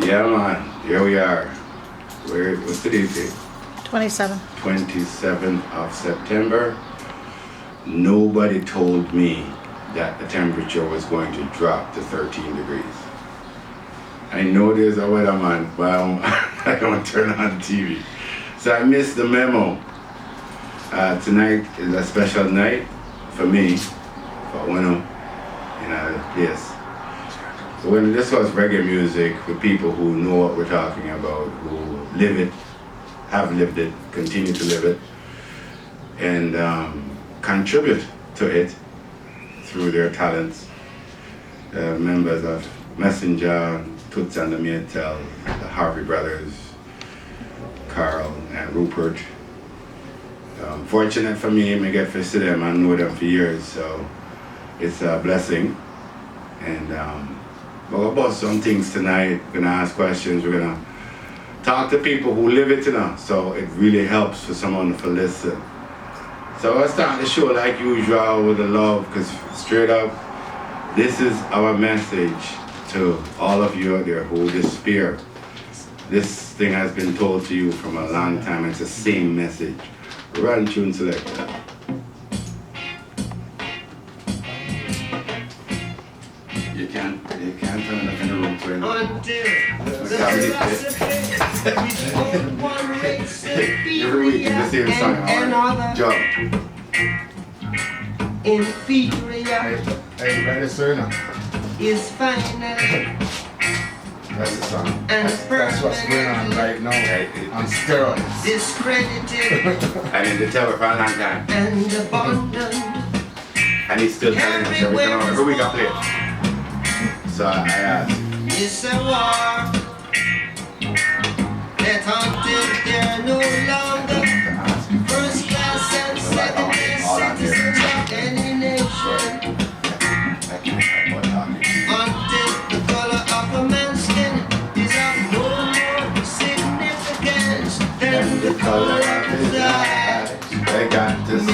Yeah, man. Here we are. What's today's date? 27. 27th of September. Nobody told me that the temperature was going to drop to 13 degrees. I know there's a weatherman, but I don't turn on the TV. So I missed the memo. Tonight is a special night for me, for Uno, yes. So when we discuss reggae music with people who know what we're talking about, who live it, have lived it, continue to live it, and contribute to it through their talents. Members of Messenjah, Toots and the Maytel, the Harvey brothers, Carl and Rupert. Fortunate for me, I get to see them and know them for years, so it's a blessing. And we'll about some things tonight. We're gonna ask questions. We're gonna talk to people who live it, so it really helps for someone to listen. So let's start the show like usual with the love, because straight up, this is our message to all of you out there who despair. This thing has been told to you from a long time. It's the same message. Run tune selector. You can't turn up in the room for every week you just hear the song. Jump. Inferior. Hey, ready, sir? Now? Is final. That's the song. And that's what's going on right now. On steroids. Discredited. I need to tell her for a long time. And abandoned. And he's still telling us every week I play it. So I asked. It's a war. That until they're no longer first class and second class citizens of any nation. Until the color of a man's skin is of no more significance than the color of his eyes. They got to say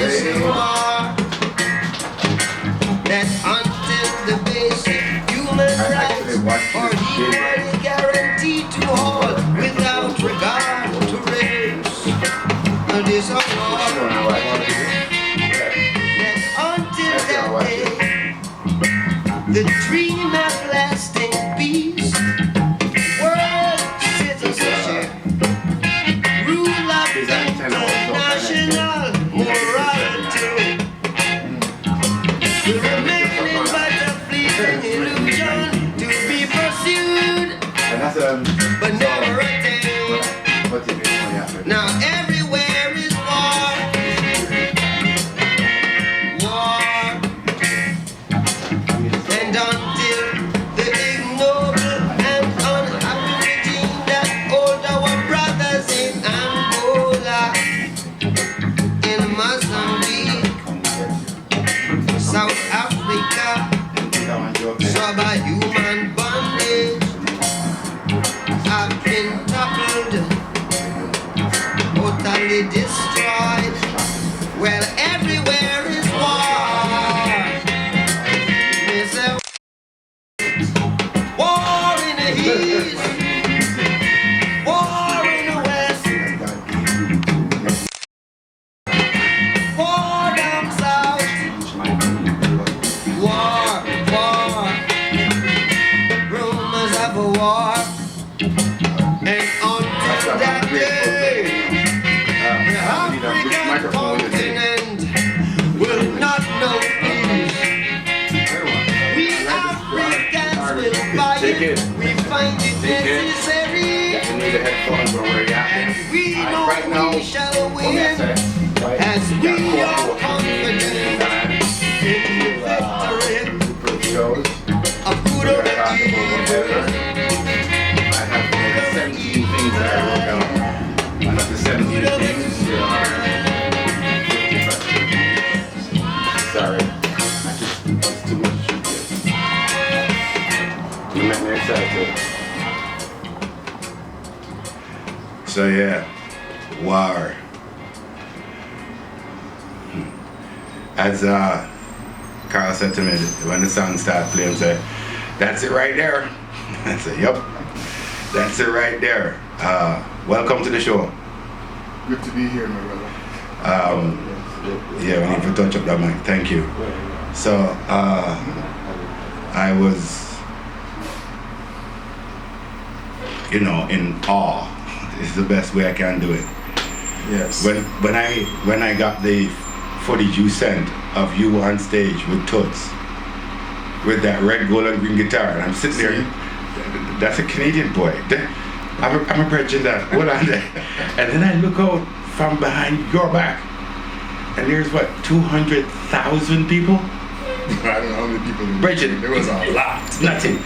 that until the basic human rights are equally guaranteed to all without regard to race. It is a war that until that day, the dream of lasting peace, world citizenship, rule of international morality will remain but a fleeting illusion to be pursued, but never attained. Now everywhere is war, war, and until the ignoble and unhappy regime that hold our brothers in Angola, in Mozambique, South Africa, subhuman bondage, have been toppled, totally destroyed. Well, everywhere is war. There's a war in the east, war in the west, war down south, war, rumors of a war, and until that day, the African continent will not know peace. We Africans will buy it, we find it necessary, and we know we shall win, as we are confident in the victory of good over evil. I have 17 things that I wrote down. One of the 17 things. Sorry. It's too much to do. You make me excited. So yeah, war. As Carl said to me when the song started playing, said, "That's it right there." I said, "Yep." That's it right there. Welcome to the show. Good to be here, my brother. Yeah, we need to touch up that mic. Thank you. So, I was, in awe. Is the best way I can do it. Yes. When I got the footage you sent of you on stage with Toots, with that red, gold, and green guitar, and I'm sitting there. That's a Canadian boy. I'm approaching that. Hold on there. And then I look out from behind your back, and there's what, 200,000 people? I don't know how many people. Bridget, There was a lot. nothing.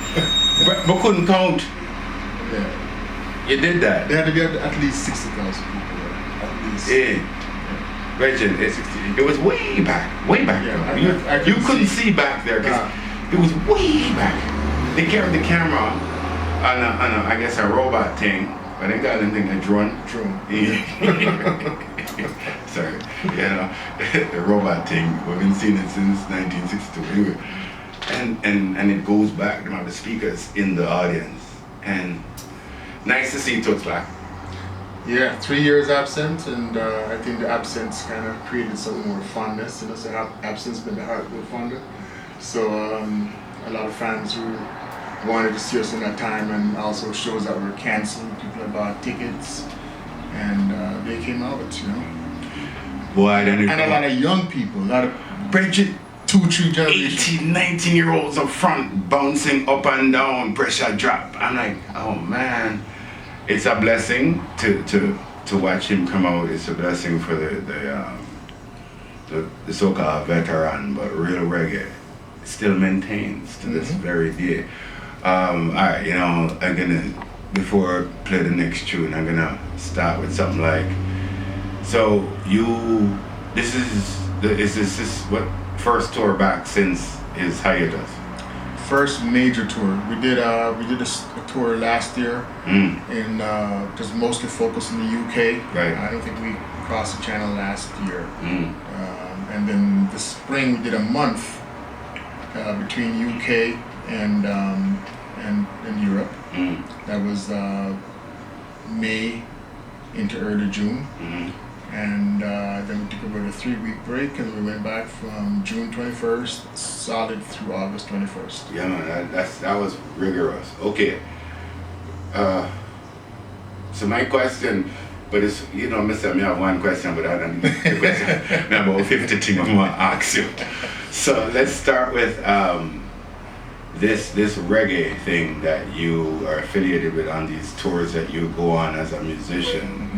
But couldn't count. Yeah. You did that. There had to be at least 60,000 people there. At least. Yeah. Bridget, it was way back. Yeah, you couldn't see back there because it was way back. They carried the camera on a I guess a robot thing. But they got anything, a drone. Yeah. Sorry. The robot thing. We've been seeing it since 1962. Anyway. And it goes back. They have the speakers in the audience. And nice to see Toots back. Yeah, 3 years absent, and I think the absence kind of created some more fondness. So absence made the heart grow fonder. So a lot of fans who wanted to see us in that time, and also shows that were canceled. People had bought tickets, and they came out, Boy, then and a lot of young people, a lot of Bridget, 2-3 generations. 18, 19-year-olds up front bouncing up and down, pressure drop. I'm like, oh man, it's a blessing to watch him come out. It's a blessing for the so-called veteran, but real reggae still maintains to this very day. All right, I'm gonna, before I play the next tune, I'm gonna start with something like, so this is what first tour back since his hiatus? First major tour. We did a tour last year, in just mostly focused in the UK. Right. I don't think we crossed the channel last year. And then this spring we did a month between UK and Europe. That was May into early June. And then we took about a 3-week break, and we went back from June 21st solid through August 21st. Yeah, man, that was rigorous. Okay. So my question, but it's, Mr. Me have one question, but I don't need the question. I have about 50 things I want to ask you. So let's start with this reggae thing that you are affiliated with on these tours that you go on as a musician.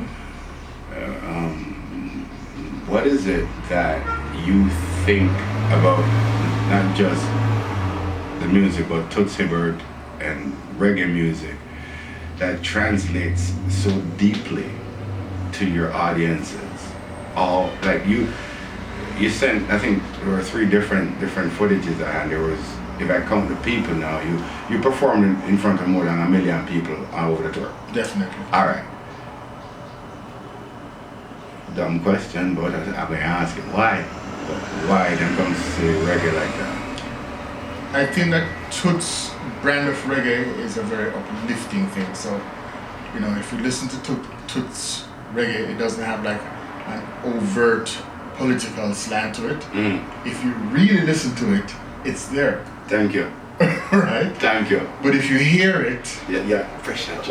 What is it that you think about not just the music, but Toots Hibbert and reggae music that translates so deeply to your audiences? All like you sent, I think there were 3 different footages I had. There was, if I count the people now, you performed in front of more than 1 million people all over the tour. Definitely. All right. Dumb question, but I'm going to ask it. Why? Why then comes to reggae like that? I think that Toots' brand of reggae is a very uplifting thing. So, if you listen to Toots' reggae, it doesn't have like an overt political slant to it. If you really listen to it, it's there. Thank you. Right? Thank you. But if you hear it, fresh out.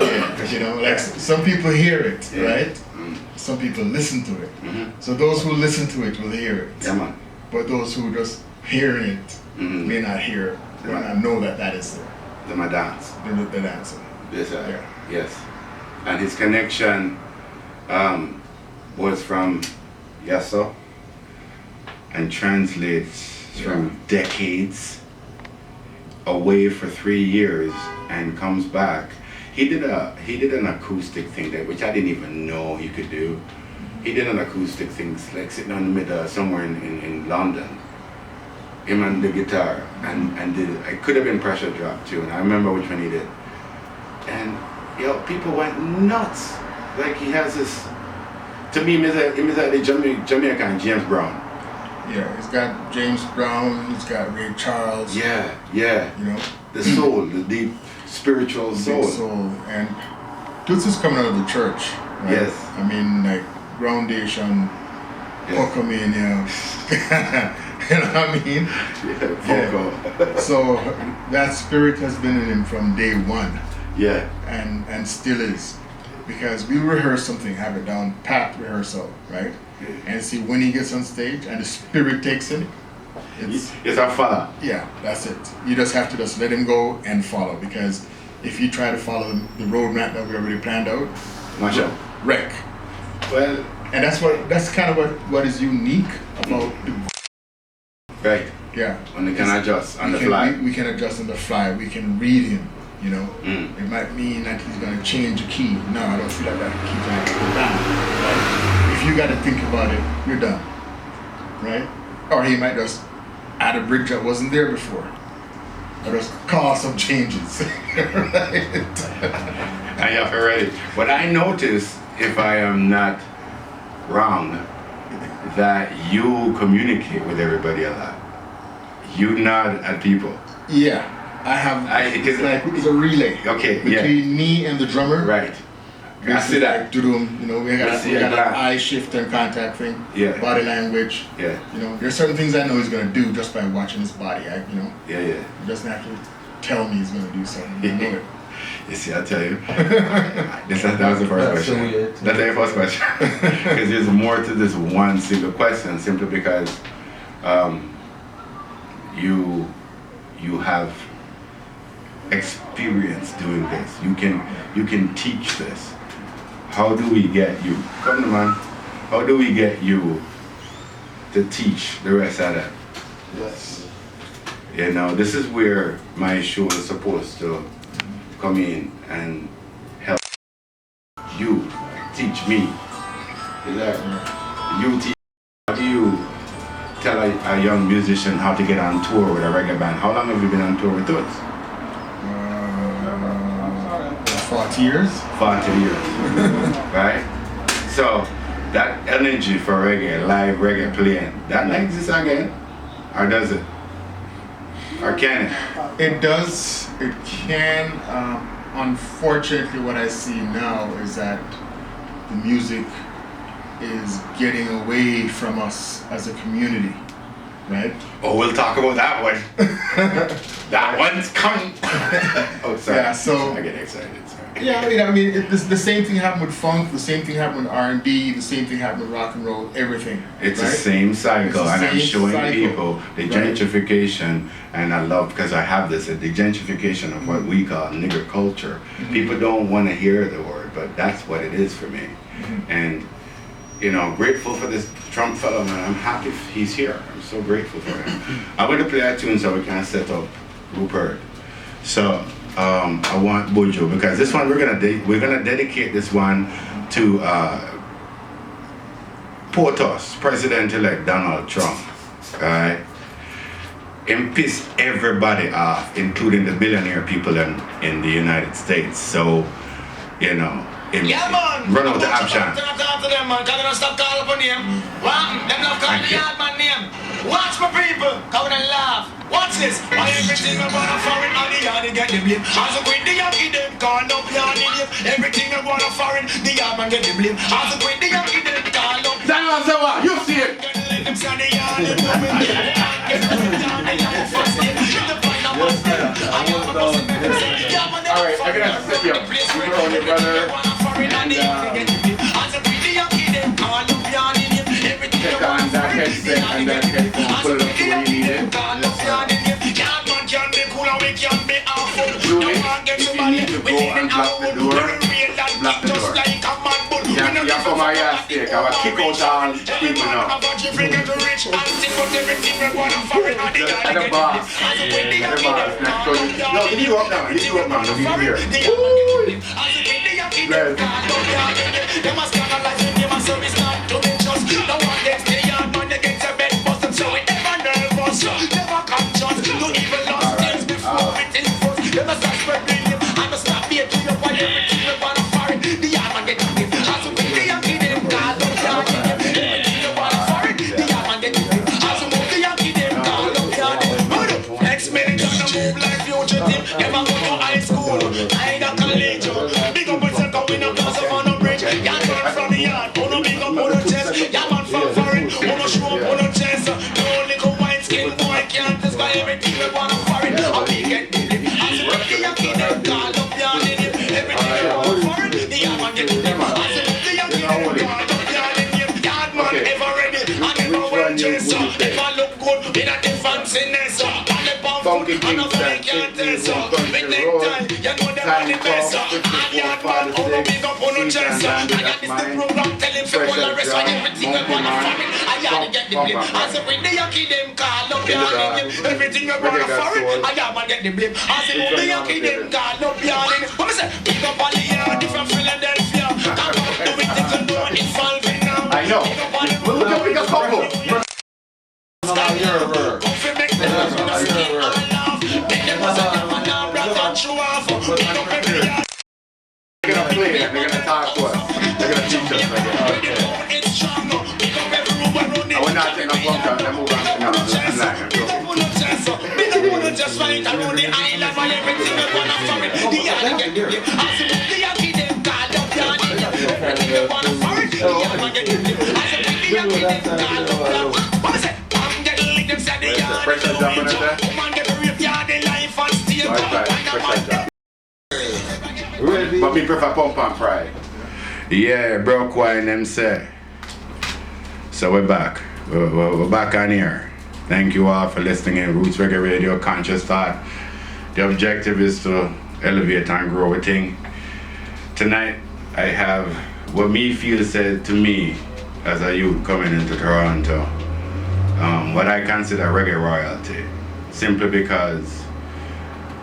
some people hear it, right? Some people listen to it. So those who listen to it will hear it. Yeah, man. But those who just hear it may not hear, may not know that is there. The my dance. The dancer. Yes, sir. Yes. And his connection was from Yasso and translates from decades away for 3 years and comes back. He did an acoustic thing which I didn't even know he could do. He did an acoustic thing like sitting on the middle somewhere in London. Him and the guitar and did it. It could have been Pressure Drop too, and I remember which one he did. And people went nuts. Like he has this, to me, he's like the Jamaican James Brown. Yeah, he's got James Brown, he's got Ray Charles. Yeah. The soul, the deep spiritual soul. And this is coming out of the church, right? Yes. I mean, like groundation, Pocomania. You know what I mean? Yeah. So that spirit has been in him from day one. Yeah. And still is. Because we rehearse something, have it down, pat rehearsal, right? And see when he gets on stage and the spirit takes him, it's a follow. Yeah, that's it. You just have to just let him go and follow, because if you try to follow the roadmap that we already planned out, wreck. Well, and that's kind of what is unique about the right. Yeah. When they can adjust on the fly. We can adjust on the fly. We can read him. You know, it might mean that he's going to change a key. No, I don't feel like that key's going to go down. Right? If you got to think about it, you're done. Right? Or he might just add a bridge that wasn't there before. Or just cause some changes. Right? I have already. But I notice, if I am not wrong, that you communicate with everybody a lot. You nod at people. Yeah. I have, it's a relay. Okay, between me and the drummer. Right. I see that. You know, we got an eye shift and contact thing. Yeah. Body language. Yeah. You know, there's certain things I know he's gonna do just by watching his body. You know. Yeah. He doesn't have to tell me he's gonna do something. I know it. You see, I'll tell you. That was the first question. That's the first question. Because there's more to this one single question, simply because you have experience doing this. You can teach this. How do we get you? Come on, man. How do we get you to teach the rest of that? Yes. You know, this is where my show is supposed to come in and help you teach me. You teach. How do you tell a young musician how to get on tour with a reggae band? How long have you been on tour with Toots? 40 years. 40 years. Right? So that energy for reggae, live reggae playing, that not exist again? Or does it? Or can it? It does. It can. Unfortunately, what I see now is that the music is getting away from us as a community, right? Oh, we'll talk about that one. That one's coming. Oh, sorry. Yeah, so I get excited. Sorry. Yeah, I mean, the same thing happened with funk. The same thing happened with R&B. The same thing happened with rock and roll. Everything. It's the same cycle, and I'm showing people the gentrification, and I love, because I have this, the gentrification of what we call nigger culture. People don't want to hear the word, but that's what it is for me. And you know, grateful for this Trump fellow, man. I'm happy he's here. I'm so grateful for him. I'm going to play a tune so we can set up Rupert. So I want Buju, because this one we're gonna dedicate this one to POTUS, President-elect Donald Trump. Alright? Him pissed everybody off, including the billionaire people in the United States. So, you know, run out the option. Watch my people, come and laugh. Watch this. Why everything I want to foreign on the yard get the blame. As a queen, the Yankee them call up yard in him. Everything I want to foreign, the yard man get the blame. As a queen, the Yankee them call up. That was the one. You see it. Alright, I gotta set you up. You go on your brother. Check on that headset and that headphone, pull it up to where you need it. Julie, if you need to go and block the door, block the door. You come my ass stick, I will kick out all people now. And the boss. No, you do up now, you do up now, look in here. the I know I can't tell so. Me take time, you know them on the best. And yard man, who no big up on no chest. I got this the program, tell him to pull the rest of everything we wanna find. I gotta get the blame. I say when the Yankee them call up your name, everything we wanna find. I gotta get the blame. I say when the Yankee them call up your name. What me say? Pick up all the yard, different Philadelphia. Come on, do it if you know it's solving now. I know. We'll just pick a couple. They're gonna play it, they're gonna talk to us. They're gonna teach us, I guess. I will not take a bump out, then move on. No, I'm not gonna go. Just fight around the island while everything is gonna fight. The yard get the blame. I see the Yankee them call up your name. Everything is gonna fight. The yard get the blame. I see the Yankee them call up your name. What is it? I'm getting licked inside the yard. Pressure job on that? Woman get the rape yard, the life and stay. Pressure job. But me prefer pump and fry. Yeah, broke wine them say. So we're back. We're back on here. Thank you all for listening in Roots Reggae Radio, Conscious Thought. The objective is to elevate and grow a thing. Tonight, I have what me feel said to me as a youth coming into Toronto, what I consider reggae royalty. Simply because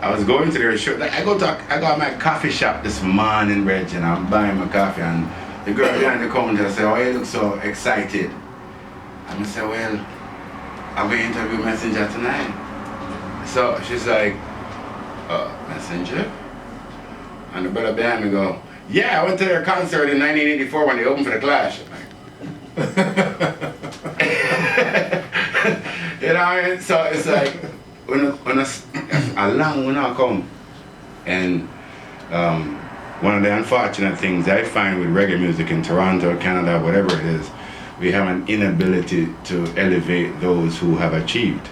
I was going to their show. Like I go to my coffee shop this morning, Reg, and I'm buying my coffee, and the girl behind the counter said, "Oh, you look so excited." And I said, "Well, I'm going to interview Messenjah tonight." So she's like, Messenjah? And the brother behind me go, "Yeah, I went to their concert in 1984 when they opened for the Clash." I'm like, you know, and so it's like, when a long when I come, and one of the unfortunate things I find with reggae music in Toronto, Canada, whatever it is, we have an inability to elevate those who have achieved.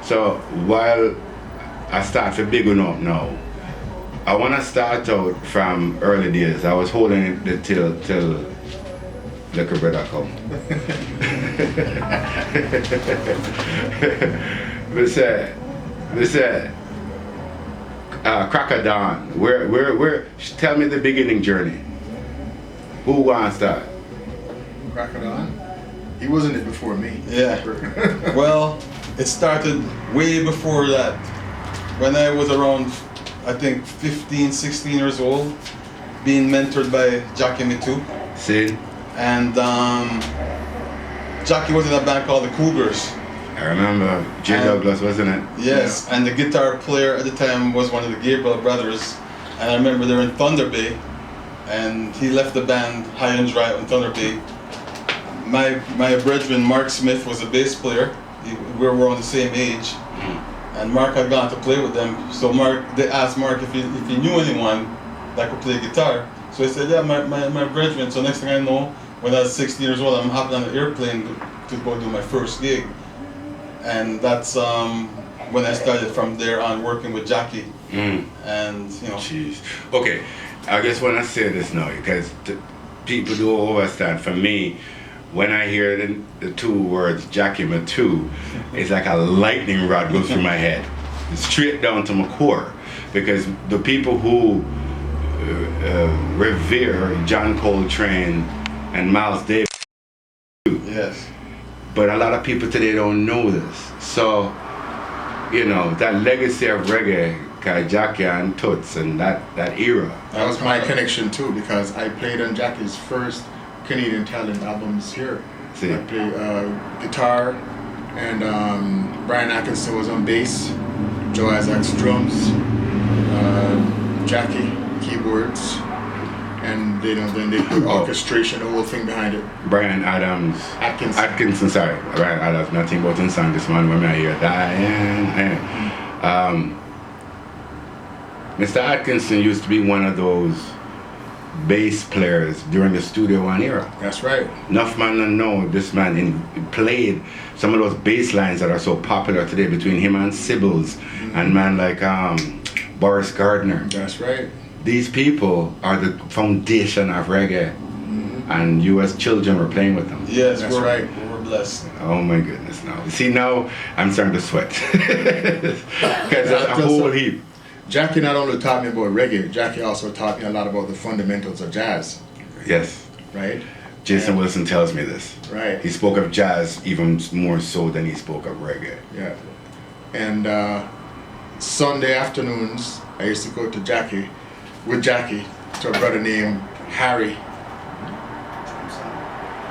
So while I start to big one up now, I want to start out from early days. I was holding it till Liquor Brother come. We said, Cracker Dawn, where, tell me the beginning journey. Who wants to start? Cracker Dawn? He wasn't it before me. Yeah. Well, it started way before that. When I was around, I think 15, 16 years old, being mentored by Jackie Mitu. See? And Jackie was in a band called the Cougars. I remember J. Douglas, wasn't it? Yes, yeah. And the guitar player at the time was one of the Gabriel brothers. And I remember they were in Thunder Bay, and he left the band high and dry on Thunder Bay. My brethren, Mark Smith, was a bass player. We were on the same age. And Mark had gone to play with them. So they asked Mark if he knew anyone that could play guitar. So he said, yeah, my brethren. So next thing I know, when I was 16 years old, I'm hopping on an airplane to go do my first gig. And that's when I started from there on working with Jackie. And, you know. Jeez. Okay, I just want to say this now, because people do understand. For me, when I hear the two words Jackie Mitu, it's like a lightning rod goes through my head, straight down to my core. Because the people who revere John Coltrane and Miles Davis. Yes. But a lot of people today don't know this. So, you know, that legacy of reggae, Jackie and Toots and that era. That was my connection too, because I played on Jackie's first Canadian Talent albums here. See. I played guitar, and Brian Atkinson was on bass, Joe Isaacs drums, Jackie keyboards, and then they put orchestration, the whole thing behind it. Brian Atkinson, sorry. Brian Adams, nothing but in song this man when I hear Diane. Mr. Atkinson used to be one of those bass players during the Studio One era. That's right. Enough man don't know this man played some of those bass lines that are so popular today between him and Sybils and man like Boris Gardner. That's right. These people are the foundation of reggae, and you as children were playing with them. Yes, that's right. We're blessed. Oh my goodness! Now, see, now I'm starting to sweat because a whole heap. Jackie not only taught me about reggae, Jackie also taught me a lot about the fundamentals of jazz. Yes. Right? Jason Wilson tells me this. Right. He spoke of jazz even more so than he spoke of reggae. Yeah. And Sunday afternoons, I used to go to Jackie to a brother named Harry.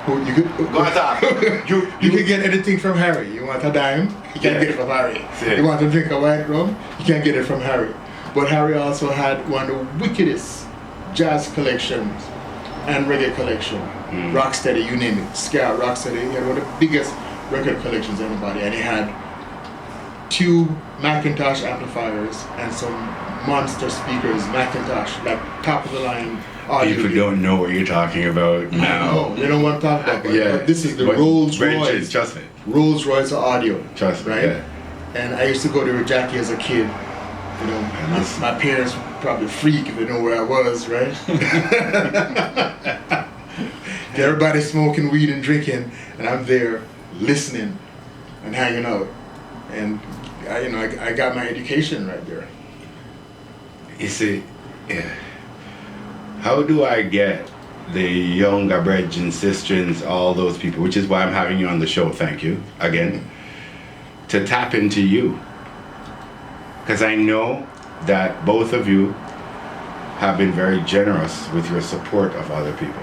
Who you could Go on top. you can get anything from Harry. You want a dime? You can't get it from Harry. Yeah. You want to drink a white rum? You can't get it from Harry. But Harry also had one of the wickedest jazz collections and reggae collection. Rocksteady, you name it. Ska, Rocksteady. He had one of the biggest record collections anybody, and he had 2 Macintosh amplifiers and some monster speakers, Macintosh, like top of the line audio. People don't know what you're talking about now. No, they don't want to talk about that. Yeah. But this is the But Rolls Bridges, Royce. trust me. Rolls Royce audio. Trust me. Right? Yeah. And I used to go there with Jackie as a kid. You know, my parents probably freak if they know where I was, right? Everybody's smoking weed and drinking, and I'm there listening and hanging out. And I got my education right there. You see, yeah. How do I get the younger brothers and sisters, all those people, which is why I'm having you on the show, thank you, again, to tap into you? Because I know that both of you have been very generous with your support of other people.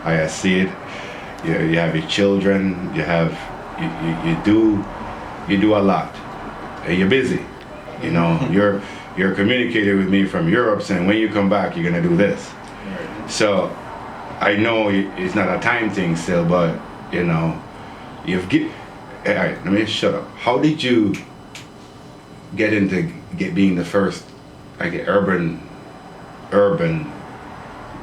I see it. You have your children. You do a lot. And you're busy. You know, you're communicating with me from Europe saying when you come back you're gonna do this. So I know it's not a time thing still, but you know, all right, let me shut up. How did you get into being the first like urban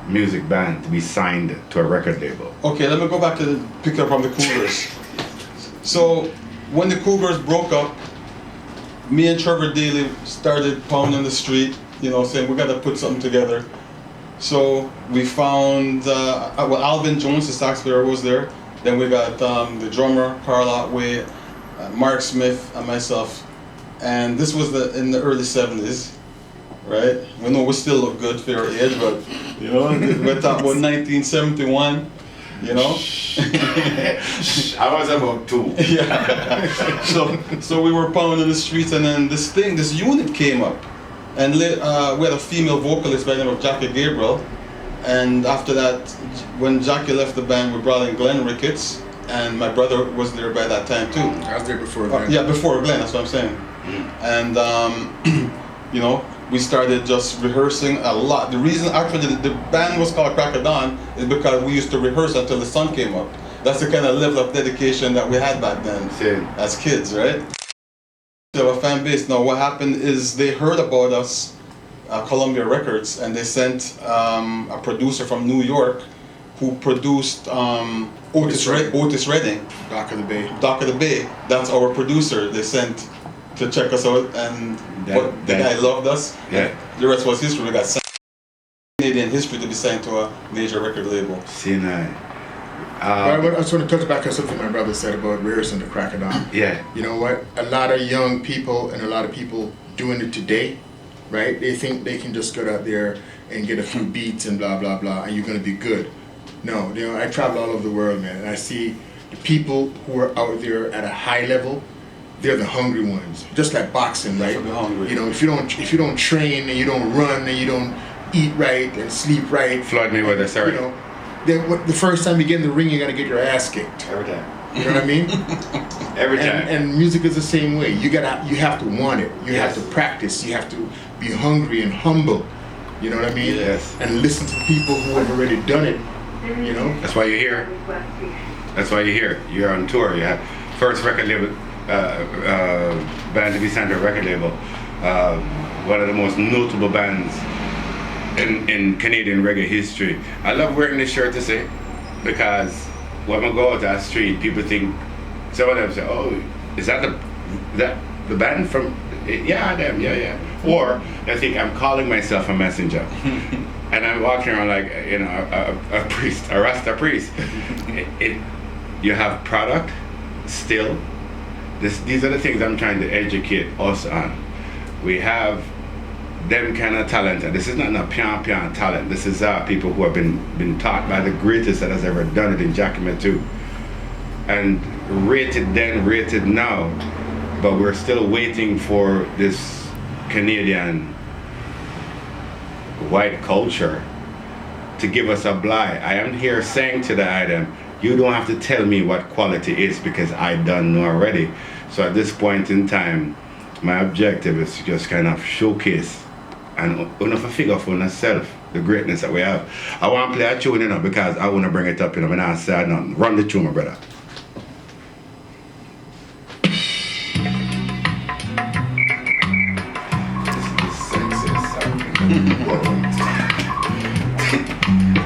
music band to be signed to a record label? Okay, let me go back to pick up from the Cougars. So when the Cougars broke up, me and Trevor Daly started pounding the street, you know, saying we got to put something together. So we found Alvin Jones, the sax player, was there. Then we got the drummer Carl Otway, Mark Smith, and myself. And this was in the early 70s, right? We know we still look good for our age, but you know, we're talking about 1971, you know? I was about 2. Yeah. So we were pounding the streets, and then this unit came up. And we had a female vocalist by the name of Jackie Gabriel. And after that, when Jackie left the band, we brought in Glenn Ricketts, and my brother was there by that time too. I was there before Glenn. Yeah, before Glenn, that's what I'm saying. And you know, we started just rehearsing a lot. The reason actually the band was called Crack of Dawn is because we used to rehearse until the sun came up. That's the kind of level of dedication that we had back then as kids, right? We have a fan base. Now what happened is they heard about us, Columbia Records, and they sent a producer from New York who produced Otis Redding. Dock of the Bay. Dock of the Bay. That's our producer. They sent to check us out, and the guy loved us. Yeah. The rest was history. We got signed. Canadian history to be signed to a major record label. I just want to touch back on something my brother said about rehearsing the Crack of Dawn. Yeah. You know what? A lot of young people and a lot of people doing it today, right? They think they can just go out there and get a few beats and blah, blah, blah, and you're going to be good. No, you know, I travel all over the world, man, and I see the people who are out there at a high level, they're the hungry ones. Just like boxing, right? You know, if you don't train and you don't run and you don't eat right and sleep right. Flood me with a sorry. You know, the first time you get in the ring, you're gonna get your ass kicked. Every time. You know what I mean? Every time. And music is the same way. You have to want it. You have to practice. You have to be hungry and humble. You know what I mean? Yes. And listen to people who have already done it. You know. That's why you're here. That's why you're here. You're on tour. You have first record label band to be signed to a record label. One of the most notable bands in Canadian reggae history. I love wearing this shirt to say, because when I go out that street, people think, some of them say, "Oh, is that the band from?" Yeah, them, yeah. Or they think I'm calling myself a Messenjah, and I'm walking around like, you know, a priest, a Rasta priest. You have product still. These are the things I'm trying to educate us on. We have them kind of talent, and this is not a pian talent. This is people who have been taught by the greatest that has ever done it in Jacqueline too, and rated then, rated now. But we're still waiting for this Canadian white culture to give us a blight. I am here saying to the item, you don't have to tell me what quality is because I done know already. So at this point in time, my objective is to just kind of showcase and enough a figure for myself the greatness that we have. I want to play a tune, you know, because I want to bring it up, you know, when I say nothing. Run the tune, my brother.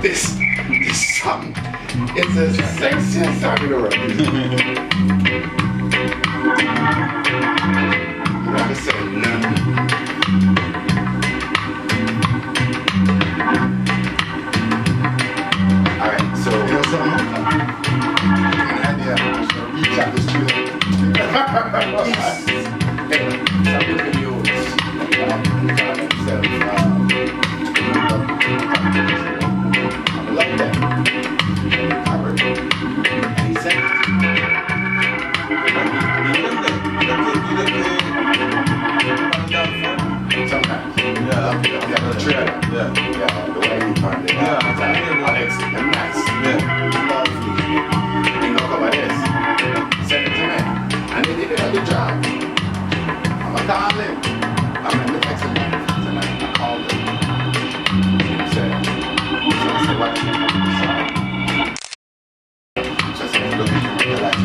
This song, it's the sexiest song in the world. You have to say nothing. Alright, so You know something? An idea. I should reach out this tune. hey, some people can use I love that. Robert. And he said sometimes. Yeah, the trailer. yeah. Yeah, the way he found it. Alex, they're nice. Yeah. Lovely. You know about this. Send it to me. And they did a good job. I'm gonna call him. I'm in the next one tonight. I called him. He said, what? Just looking for the last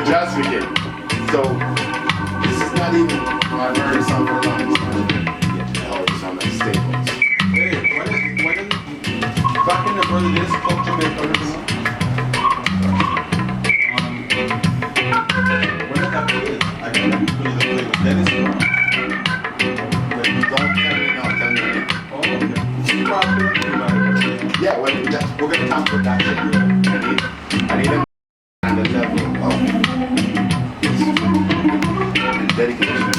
Just begin. So this is not even my very song for long. It's not even it's on the staples. Hey, when back in the early days, Club Jamaica, when did that play? I can play with Dennis Brown. But you don't tell me, no, tell me. Oh, okay. Yeah, well, we're going to talk about that shit. I need a and the level of dedication.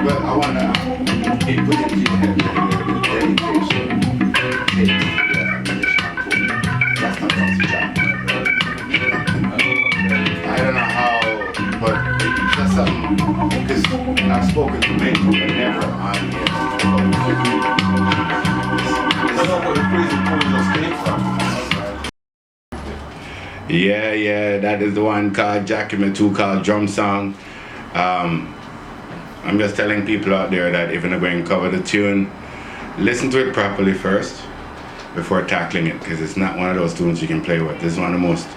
Well, I want to put into your head the dedication takes that's not Kelsey job. I don't know how, but it's just something, because I've spoken to many people, but never on here. I know where the crazy pointers came from. Yeah, that is the one called Jacqueline 2 called Drum Song. I'm just telling people out there that if you're not going to cover the tune, listen to it properly first before tackling it, because it's not one of those tunes you can play with. This is one of the most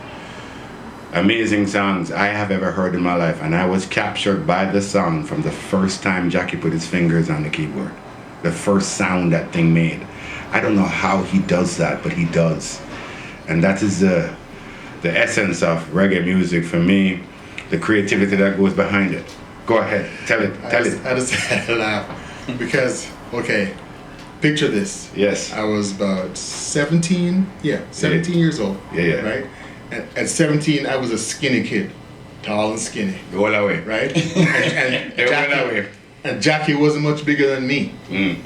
amazing songs I have ever heard in my life, and I was captured by the song from the first time Jackie put his fingers on the keyboard. The first sound that thing made. I don't know how he does that, but he does. And that is the essence of reggae music for me, the creativity that goes behind it. Go ahead, tell it. I just had to laugh because, okay, picture this. Yes. I was about 17 years old. Yeah. Right? At 17, I was a skinny kid. tall and skinny, Go away. right? They went away. And Jackie wasn't much bigger than me.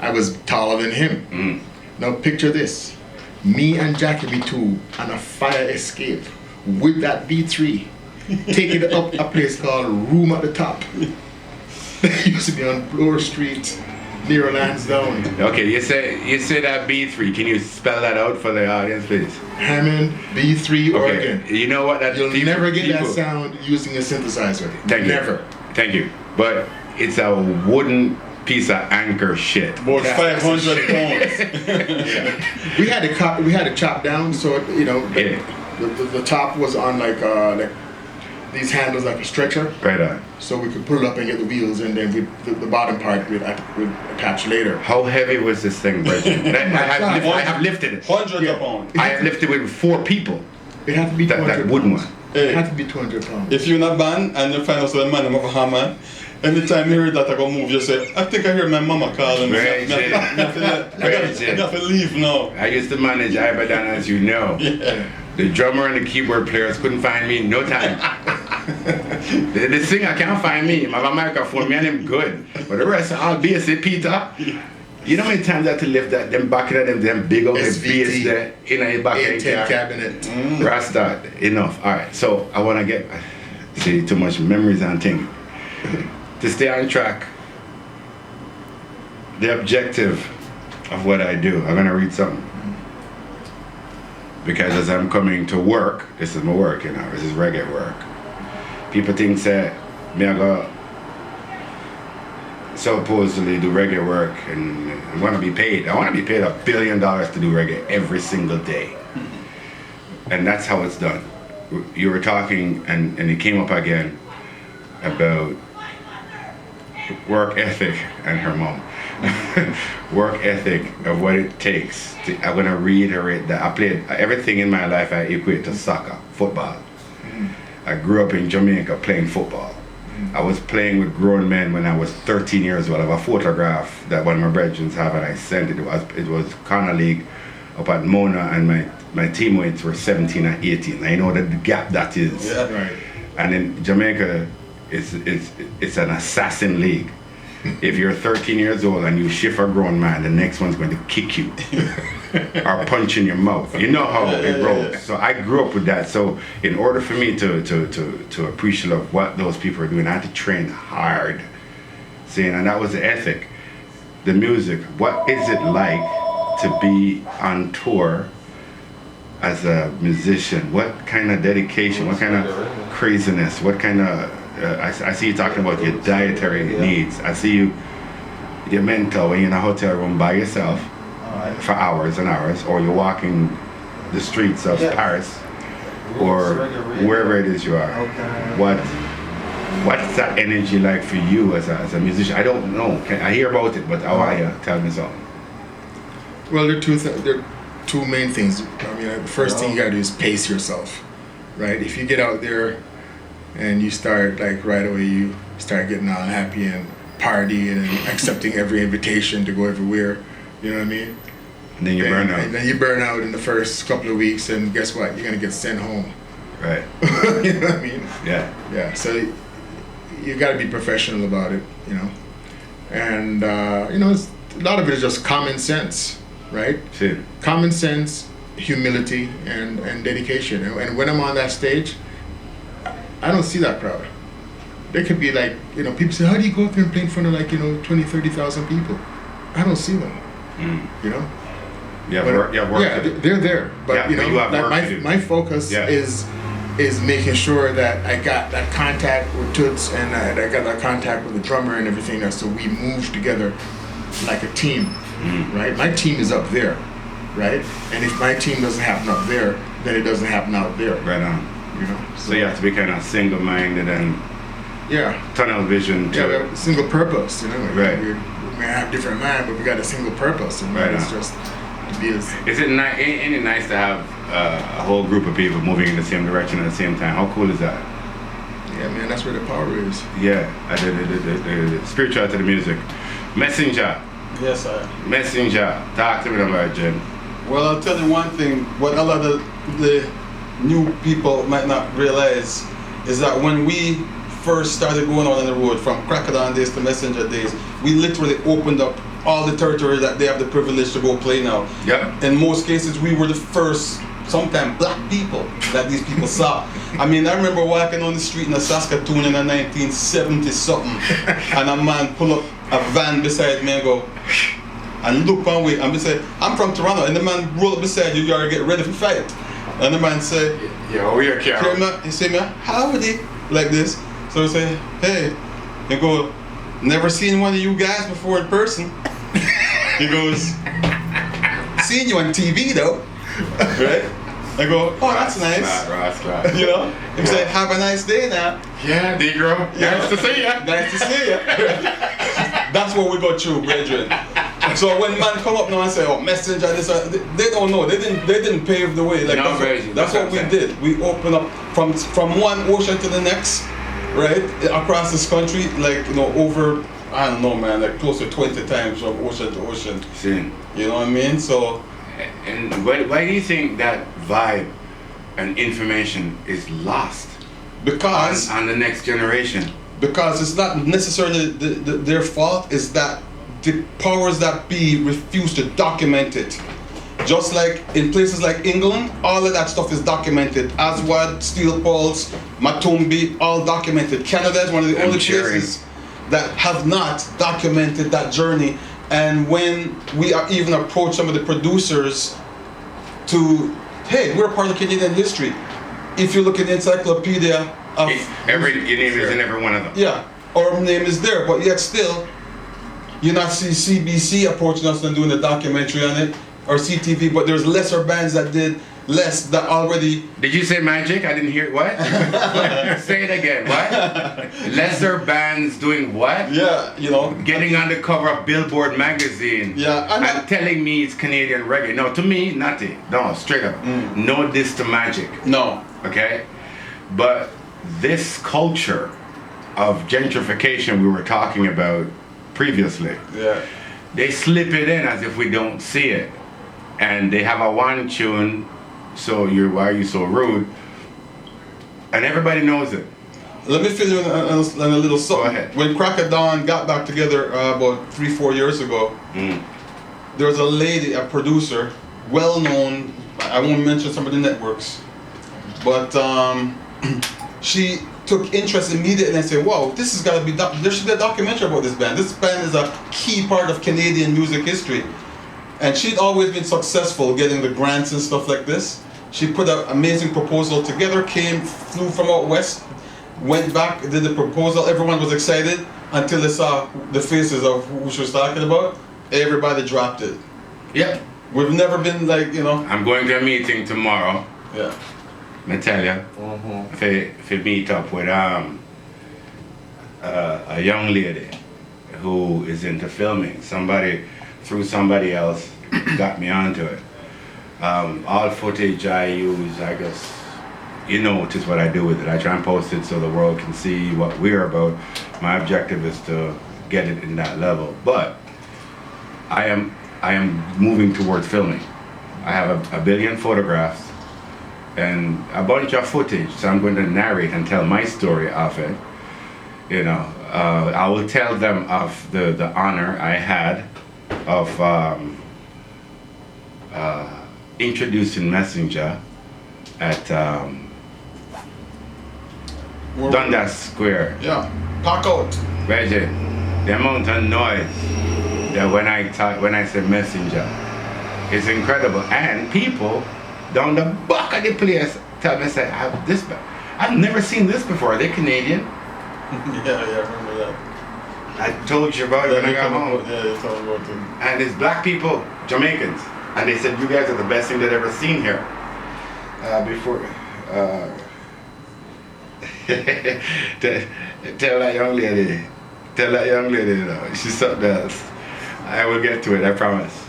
I was taller than him. Now picture this. Me and Jackie B2 on a fire escape with that B3, taking it up a place called Room at the Top. That used to be on Bloor Street, near Lansdowne. Okay, you say that B3. Can you spell that out for the audience, please? Hammond B3 Okay. organ. You know what? That You'll people- never get that people- sound using a synthesizer. Thank you. Never. Thank you. But it's a wooden piece of anchor shit. About Yeah. 500 pounds. We had to chop down, so Yeah. the top was on like these handles like a stretcher, Right on. so we could pull it up and get the wheels, and then the bottom part we'd attach later. How heavy was this thing, Bridget? I have lifted it. Hundreds Yeah. of pounds. I have lifted it with 4 people. It had to be That 200 wooden pounds. one. It had to be 200 pounds. If you're in a band and you find out a man of a hammer, anytime you hear that I go move, you say, I think I hear my mama calling me. Right, I yeah. got to leave now. I used to manage Ibadan, as you know. Yeah. The drummer and the keyboard players couldn't find me in no time. the singer can't find me. My microphone, me and him good. But the rest, all bass, Peter. You know how many times I had to lift that, them back of them big old bass SVT, there in a back of 810 the car. cabinet. Rasta, enough. Alright, so I want to get, see, too much memories and things. To stay on track, the objective of what I do, I'm going to read something. Because as I'm coming to work, this is my work, this is reggae work. People think say, me I go supposedly do reggae work and I want to be paid. I want to be paid $1 billion to do reggae every single day. And that's how it's done. You were talking, and it came up again, about work ethic and her mom. Work ethic of what it takes. I'm going to reiterate that I played everything in my life I equate to soccer, football. I grew up in Jamaica playing football. I was playing with grown men when I was 13 years old. I have a photograph that one of my brethren have, and I sent it. It was Connor League up at Mona, and my teammates were 17 and 18. I know that the gap that is. Yeah. Right. And in Jamaica, it's an assassin league. If you're 13 years old and you shift a grown man, the next one's going to kick you or punch in your mouth. You know how it rolls. So I grew up with that. So in order for me to appreciate what those people are doing, I had to train hard. Saying, and that was the ethic. The music. What is it like to be on tour as a musician? What kind of dedication? What kind of craziness? What kind of I see you talking about your dietary needs. I see your mental when you're in a hotel room by yourself for hours and hours, or you're walking the streets of Paris or wherever it is you are. What's that energy like for you as a musician? I don't know. I hear about it, but how are you? Tell me something. Well, there are two main things. I mean, the first thing you gotta do is pace yourself, right? If you get out there and you start like right away, you start getting all happy and partying and accepting every invitation to go everywhere. You know what I mean? And then you burn out. And then you burn out in the first couple of weeks, and guess what? You're gonna get sent home. Right. You know what I mean? Yeah. Yeah. So you got to be professional about it, and a lot of it is just common sense, right? See. Common sense, humility, and dedication. And when I'm on that stage, I don't see that crowd. There could be like, people say, how do you go up there and play in front of 20, 30,000 people? I don't see them, You have work to do. they're there. But, Yeah, but you have work to do. my focus is making sure that I got that contact with Toots and I got that contact with the drummer and everything else, so we move together like a team, right? My team is up there, right? And if my team doesn't happen up there, then it doesn't happen out there. Right on. So you have to be kind of single-minded and tunnel vision. Yeah, we have a single purpose, Right. We may have different mind, but we got a single purpose, and Right it's on. just to be as... Is it ain't it nice to have a whole group of people moving in the same direction at the same time? How cool is that? Yeah, man, that's where the power is. Yeah, the spirituality of the music. Messenjah. Yes, sir. Messenjah. Talk to me about it, Jen. Well, I'll tell you one thing. What a lot of the new people might not realize is that when we first started going out on the road, from Crocodile days to Messenjah days, we literally opened up all the territory that they have the privilege to go play now. Yep. In most cases, we were the first, sometimes black people that these people saw. I mean, I remember walking on the street in Saskatoon in 1970 something, and a man pull up a van beside me and go, and look one way, and we say, I'm from Toronto, and the man roll up beside you, you gotta get ready for fight. And the man say, Yo, we are Carol. he say, man, howdy, like this. So I say, hey, he go, never seen one of you guys before in person. He goes, seen you on TV though, right? I go, oh, that's nice. You know? He say, have a nice day now. Yeah, Negro. Nice to see ya. Nice to see ya. That's what we go through, brethren. So when man come up now and say, oh, Messenjah, this, they don't know. They didn't pave the way. Like No, that's what we did. We opened up from one ocean to the next, right? Across this country, like, you know, over, I don't know, man, like close to 20 times from ocean to ocean. Sin. You know what I mean? So. And why do you think that vibe and information is lost Because on the next generation? Because it's not necessarily their fault, is that the powers that be refuse to document it. Just like in places like England, all of that stuff is documented. Aswad, Steel Pulse, Matumbi, all documented. Canada is one of the only places that have not documented that journey. And when we are even approach some of the producers to, hey, we're part of Canadian history. If you look at the encyclopedia of your name is in every one of them. Yeah, our name is there, but yet still, you not see CBC approaching us and doing a documentary on it, or CTV, but there's lesser bands that did less that already. Did you say magic? I didn't hear what? Say it again. What? Lesser bands doing what? Yeah, you know. Getting on the cover of Billboard magazine. Yeah, and telling me it's Canadian reggae. No, to me, nothing. No, straight up. No diss to magic. No. Okay? But this culture of gentrification we were talking about previously, yeah, they slip it in as if we don't see it. And they have a one tune, so why are you so rude? And everybody knows it. Let me fill you in a little something. Go ahead. When Crocodile got back together about 3-4 years ago, there was a lady, a producer, well known, I won't mention some of the networks, but she took interest immediately and said, wow, this has got to be, there should be a documentary about this band. This band is a key part of Canadian music history. And she'd always been successful getting the grants and stuff like this. She put an amazing proposal together, flew from out west, went back, did the proposal. Everyone was excited until they saw the faces of who she was talking about. Everybody dropped it. Yep. We've never been like, you know. I'm going to a meeting tomorrow. Yeah. I tell you, if meet up with a young lady who is into filming. Through somebody else got me onto it. All footage I use, I guess, you know, which is what I do with it. I try and post it so the world can see what we're about. My objective is to get it in that level. But I am moving towards filming. I have a billion photographs and a bunch of footage, so I'm going to narrate and tell my story of it. You know, I will tell them of the honor I had of introducing Messenjah at Dundas Square. Yeah, pack out. Reggie, the amount of noise that when I say Messenjah is incredible, and people down the back of the place tell me, say, I've never seen this before. Are they Canadian? Yeah, I remember that. I told you about it when I got home. Yeah, you told me about it. And it's black people, Jamaicans, and they said, you guys are the best thing they've ever seen here. Tell that young lady, you know, she's something else. I will get to it, I promise.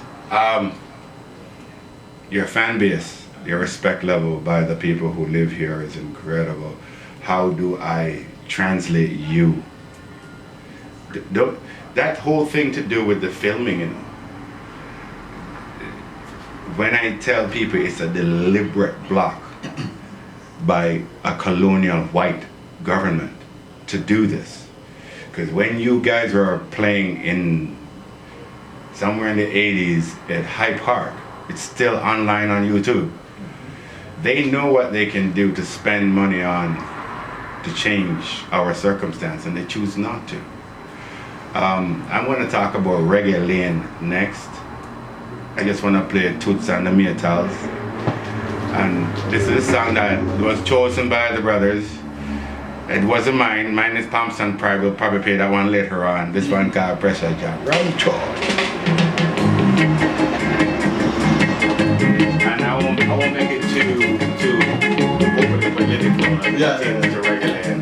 Your fan base, your respect level by the people who live here is incredible. How do I translate you? That whole thing to do with the filming, you know. When I tell people it's a deliberate block by a colonial white government to do this. Because when you guys were playing in somewhere in the 80s at Hyde Park, it's still online on YouTube. They know what they can do to spend money on to change our circumstance, and they choose not to. I'm going to talk about Reggae Lane next. I just want to play Toots and the Maytals. And this is a song that was chosen by the brothers. It wasn't mine. Mine is Thompson Pride. We'll probably play that one later on. This one called Pressure Job. Round charge. And I won't make it too overly political. Yeah. To Reggae Lane.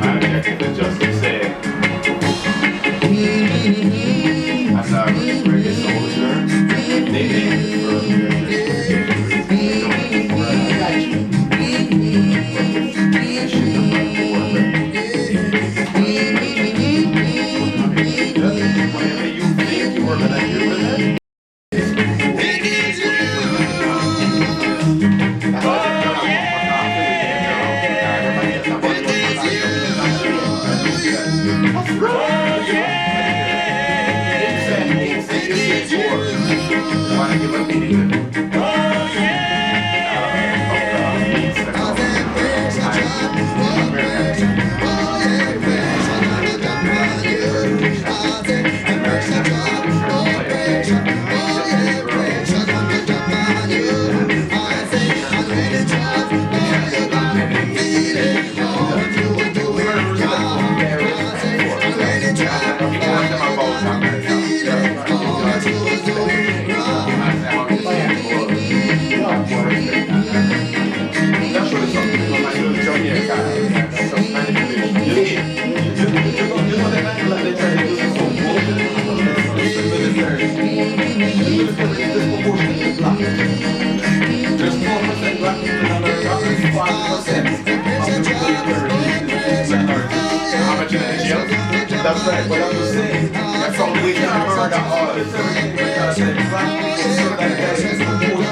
My objective is just to say, as a reggae soldier, they made it for whatever you think you were gonna do with it. That's right, what I was saying. That's all we can heard all the time. Because it's black people, so that guy is supposed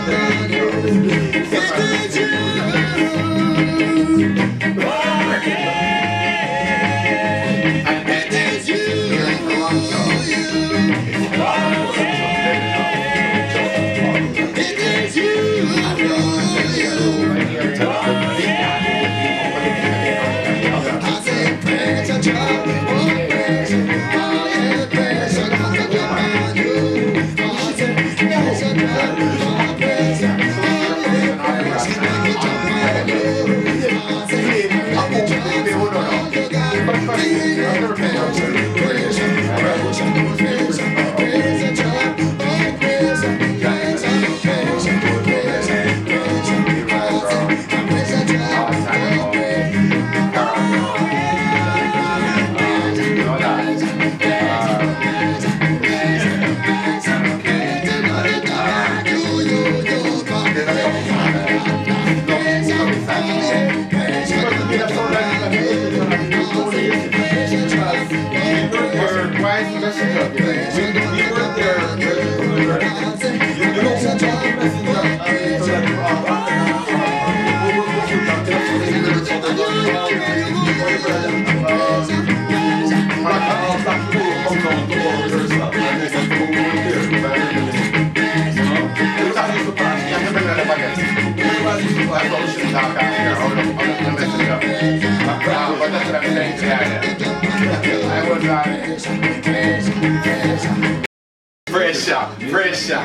Pressure.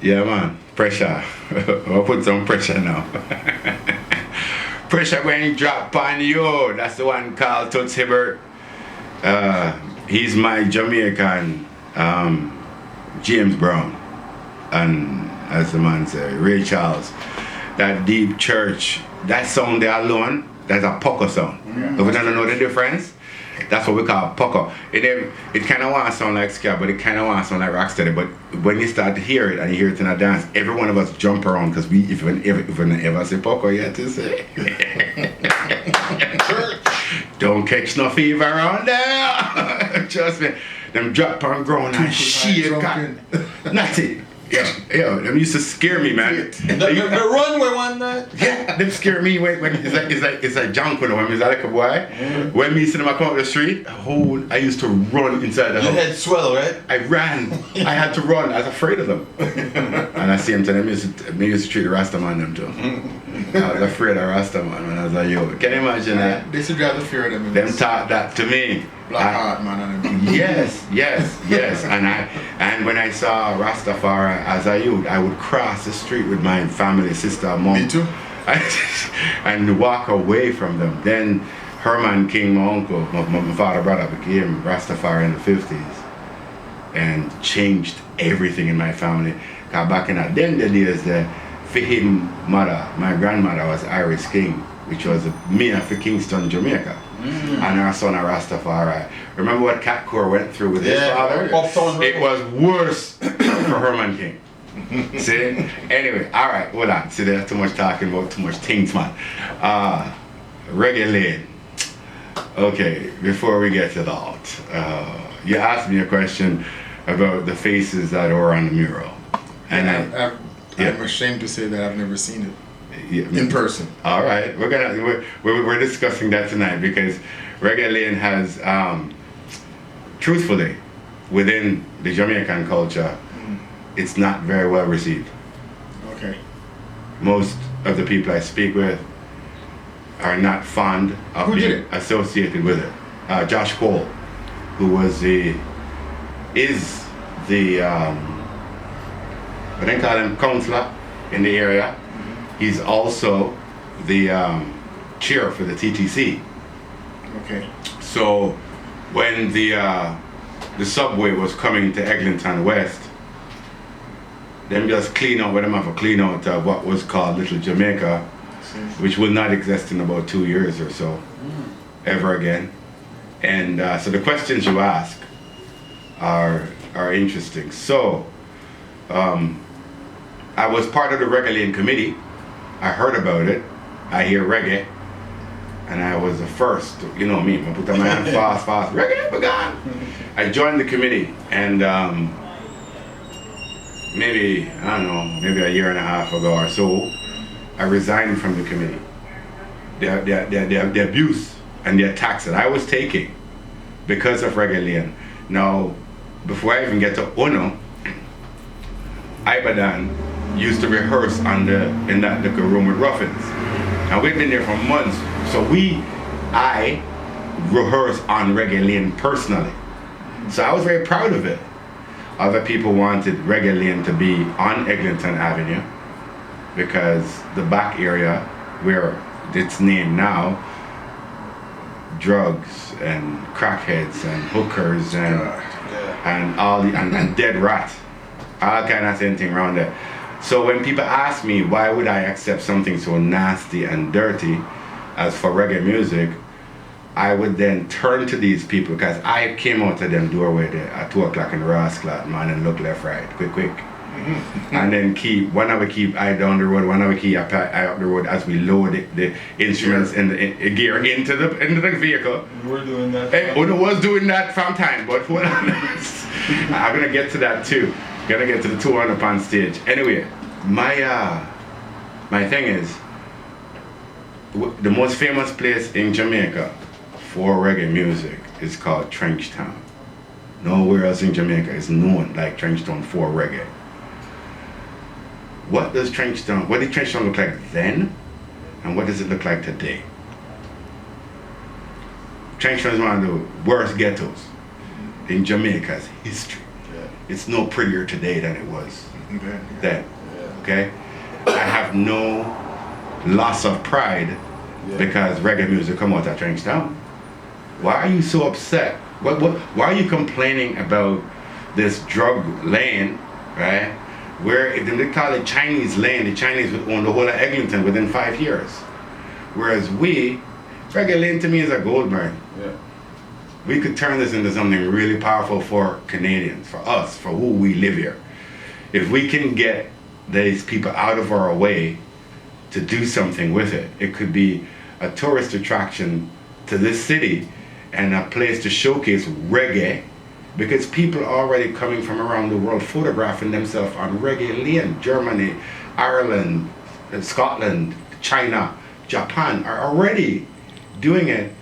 Yeah, man. Pressure. I'll put some pressure now. Pressure when you drop on you. That's the one called Toots Hibbert. He's my Jamaican James Brown. And as the man said, Ray Charles. That deep church, that sound there alone, that's a pucker sound. Yeah. If you don't know the difference, that's what we call pucker. It kind of wants to sound like ska, but it kind of wants to sound like rocksteady. But when you start to hear it and you hear it in a dance, every one of us jump around because if we ever say pucker, you have to say. Don't catch no fever around there. Trust me. Them drop on ground and shake. Nothing. Yo, them used to scare me, man. The runway one night. Yeah, them scare me when it's like junk when I was like a boy. When me see them come up the street, I used to run inside the Your house. head swell, right? I ran. I had to run. I was afraid of them. And I see them telling me used to treat the Rasta man them too. I was afraid of Rasta man when I was like, yo, can you imagine that? They used to drive the fear of them. Them taught that to me. Black heart man and them. Yes. And when I saw Rastafari as a youth, I would cross the street with my family, sister, mom. Me too. And walk away from them. Then Herman King, my uncle, my father brother, became Rastafari in the 50s and changed everything in my family. Cause back in the days, for him mother, my grandmother was Iris King, which was mayor for Kingston, Jamaica. And her son a Rastafari. Remember what Cat Core went through with his father? It was worse for Herman King. See? Anyway, alright, hold on. See, there's too much talking about too much things, man. Reggae Lane. Okay, before we get to that, you asked me a question about the faces that are on the mural. And I'm ashamed to say that I've never seen it yeah, in person. All right, we're discussing that tonight because Reggae Lane has, truthfully, within the Jamaican culture, it's not very well received. Okay. Most of the people I speak with are not fond of being associated with it. Josh Cole, who is the what they call him, councillor in the area. He's also the chair for the TTC. Okay. So when the subway was coming to Eglinton West, them just clean out, them have a clean out of what was called Little Jamaica, which will not exist in about 2 years or so, ever again. And so the questions you ask are interesting. So I was part of the Reggae Lane committee. I heard about it. I hear reggae, and I was the first. You know me. I put my hand fast. Reggae, began. I joined the committee, and maybe a year and a half ago or so, I resigned from the committee. The abuse and the attacks that I was taking because of Reggae Lane. Now, before I even get to Ono, Ibadan used to rehearse in that little room with Ruffins. And we've been there for months. So I rehearsed on Reggae Lane personally. So I was very proud of it. Other people wanted Reggae Lane to be on Eglinton Avenue because the back area where it's named now, drugs and crackheads and hookers and dead rat, all kind of same thing around there. So when people ask me why would I accept something so nasty and dirty as for reggae music, I would then turn to these people because I came out of them doorway there at 2 o'clock in the Rasclat, man, and look left, right, quick. And then one hour keep eye down the road, one hour keep eye up the road as we load the instruments and the gear into the vehicle. We're doing that. Uno was doing that from time, but hold on. I'm gonna get to that too. Gonna get to the 200 on stage. Anyway, my thing is, the most famous place in Jamaica for reggae music is called Trenchtown. Nowhere else in Jamaica is known like Trenchtown for reggae. What did Trenchtown look like then, and what does it look like today? Trenchtown is one of the worst ghettos in Jamaica's history. It's no prettier today than it was then. Okay? I have no loss of pride because reggae music come out of Trenchtown. Why are you so upset? Why are you complaining about this drug lane, right? Where if they call it Chinese lane, the Chinese would own the whole of Eglinton within 5 years. Whereas reggae lane to me is a gold mine. Yeah. We could turn this into something really powerful for Canadians, for us, for who we live here. If we can get these people out of our way to do something with it, it could be a tourist attraction to this city and a place to showcase reggae, because people are already coming from around the world photographing themselves on Reggae Lane, Germany, Ireland, Scotland, China, Japan are already doing it.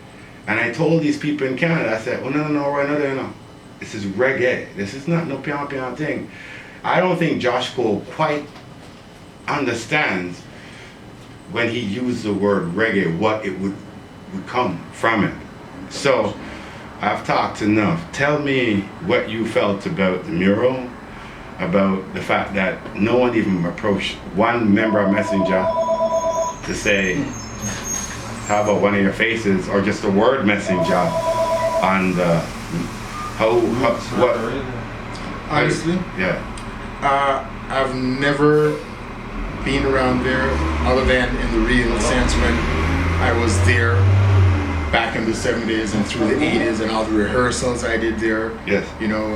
And I told these people in Canada, I said, oh no. This is reggae. This is not no piano thing. I don't think Josh Cole quite understands when he used the word reggae, what it would come from it. So I've talked enough. Tell me what you felt about the mural, about the fact that no one even approached one member of Messenjah to say, how about one of your faces, or just the word Messenjah on the, what? Honestly, yeah. I've never been around there other than in the real sense when I was there back in the 70s and through the 80s and all the rehearsals I did there. Yes. You know,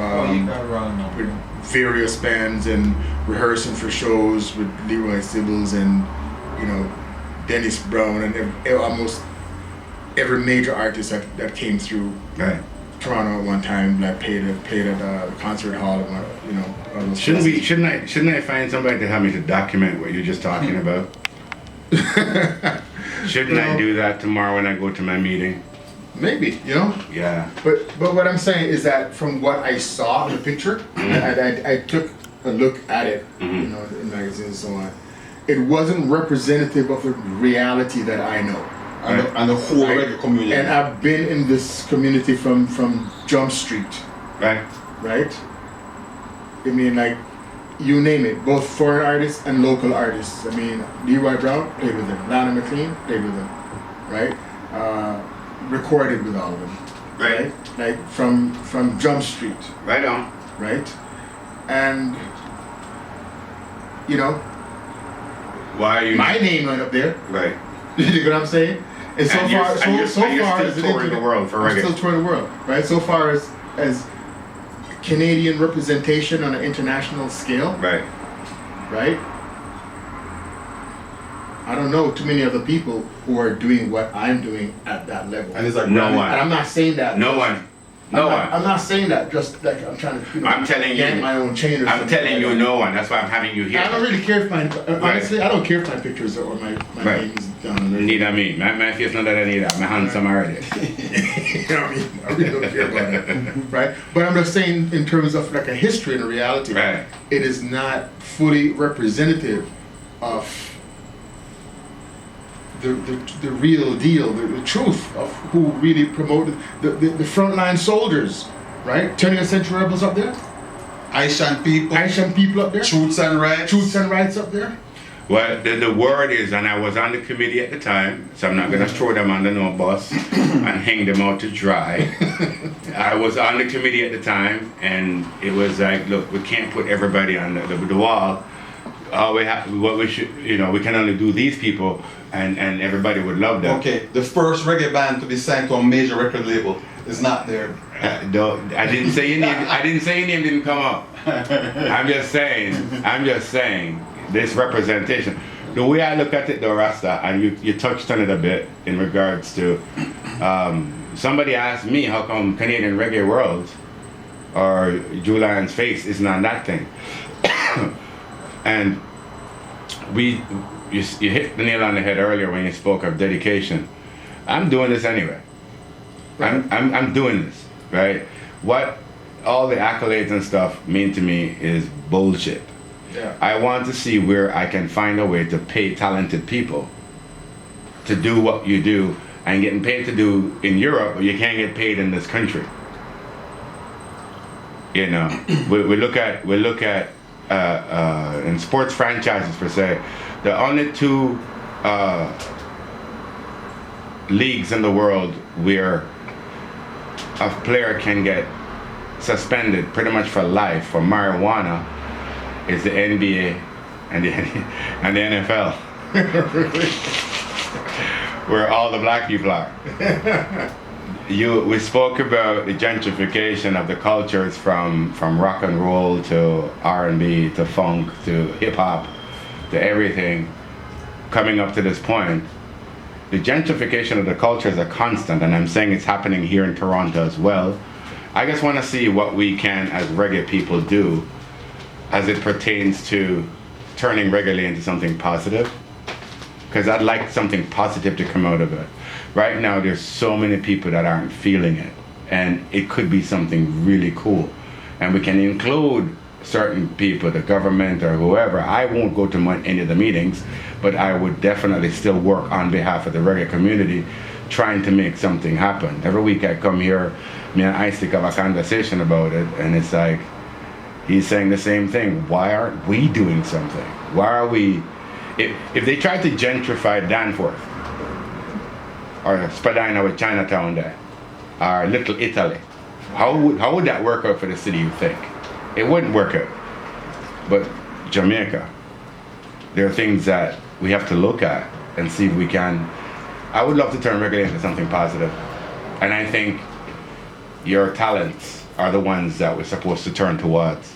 with various bands and rehearsing for shows with Leroy Sibbles and, you know, Dennis Brown and almost every major artist that came through. Right. Toronto at one time, like played at the concert hall, and you know. All those Shouldn't I find somebody to help me to document what you're just talking about? Shouldn't I do that tomorrow when I go to my meeting? Maybe, you know. Yeah. But what I'm saying is that from what I saw in the picture, I took a look at it, you know, in magazines and so on. It wasn't representative of the reality that I know. And the whole reggae community. And I've been in this community from Jump Street. Right. Right? I mean, like, you name it, both foreign artists and local artists. I mean, Leroy Brown played with them. Lana McLean played with them. Right? Recorded with all of them. Right. Like, from Jump Street. Right on. Right? And, you know, Why are you? my name went up there. Right. You know what I'm saying? And so And far, you're so still far as touring the world for I'm reggae. still touring the world, right? So far as Canadian representation on an international scale, Right. right? I don't know too many other people who are doing what I'm doing at that level. And it's like No And one. I'm not saying that. No one. No I'm one. not saying that just like I'm trying to. You know, I'm telling yank you. my own chain. Or I'm something telling like you, that. no one. That's why I'm having you here. I don't really care if my honestly, I don't care if my pictures or my Right. name's down there. Neither me. My face not that I need that. My handsome already. You know what I mean? I really don't care about that, right? But I'm just saying, in terms of like a history and a reality, Right. it is not fully representative of the real deal, the truth of who really promoted the frontline soldiers, right? 20th Century Rebels up there, Haitian people, Haitian people up there, Truths and Rights. Truths and Rights up there. Well, the word is, and I was on the committee at the time, so I'm not going to throw them under no bus and hang them out to dry. I was on the committee at the time, and it was like, look, we can't put everybody on the wall. What we should, you know, we can only do these people, and everybody would love them. Okay, the first reggae band to be signed to a major record label is not there. I didn't say your name. I didn't say your name didn't come up. I'm just saying. This representation. The way I look at it though, Rasta, and you touched on it a bit in regards to, somebody asked me how come Canadian Reggae World or JuLion's face isn't on that thing. And you hit the nail on the head earlier when you spoke of dedication. I'm doing this anyway. I'm doing this, right? What all the accolades and stuff mean to me is bullshit. Yeah. I want to see where I can find a way to pay talented people to do what you do and getting paid to do in Europe, but you can't get paid in this country. You know, we look at in sports franchises per se, the only two leagues in the world where a player can get suspended pretty much for life for marijuana is the NBA and the NFL, where all the black people are. We spoke about the gentrification of the cultures from rock and roll to R&B to funk to hip hop to everything coming up to this point. The gentrification of the cultures are constant, and I'm saying it's happening here in Toronto as well. I just want to see what we can as reggae people do as it pertains to turning reggae into something positive. because I'd like something positive to come out of it. Right now, there's so many people that aren't feeling it, and it could be something really cool. And we can include certain people, the government or whoever. I won't go to any of the meetings, but I would definitely still work on behalf of the reggae community, trying to make something happen. Every week I come here, me and Isaac have a conversation about it, and it's like, he's saying the same thing. Why aren't we doing something? Why are we, if they tried to gentrify Danforth, or Spadina with Chinatown there, or Little Italy, how would that work out for the city, you think? It wouldn't work out. But Jamaica, there are things that we have to look at and see if we can. I would love to turn reggae into something positive. And I think your talents are the ones that we're supposed to turn towards.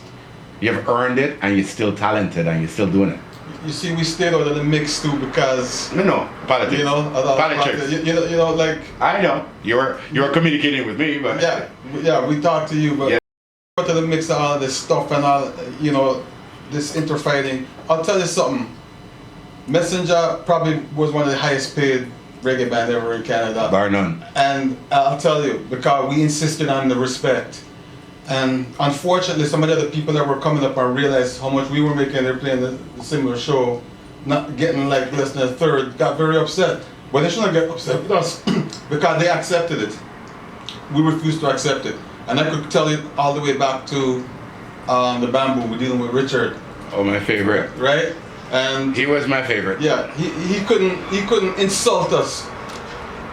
You've earned it, and you're still talented, and you're still doing it. You see, we stayed out of the mix too because No, politics. you know, Politics. you know, like I know you were communicating with me, but yeah, we talked to you, but Yeah. out of the mix of all of this stuff and all, you know, this interfighting. I'll tell you something. Messenjah probably was one of the highest paid reggae band ever in Canada. bar none. And I'll tell you, because we insisted on the respect. And unfortunately, some of the other people that were coming up and realized how much we were making, they're playing the similar show, not getting like less than a third, got very upset. But they shouldn't get upset with us because they accepted it. We refused to accept it. And I could tell you all the way back to the Bamboo, we're dealing with Richard. Oh, my favorite. Right? And He was my favorite. yeah, he couldn't insult us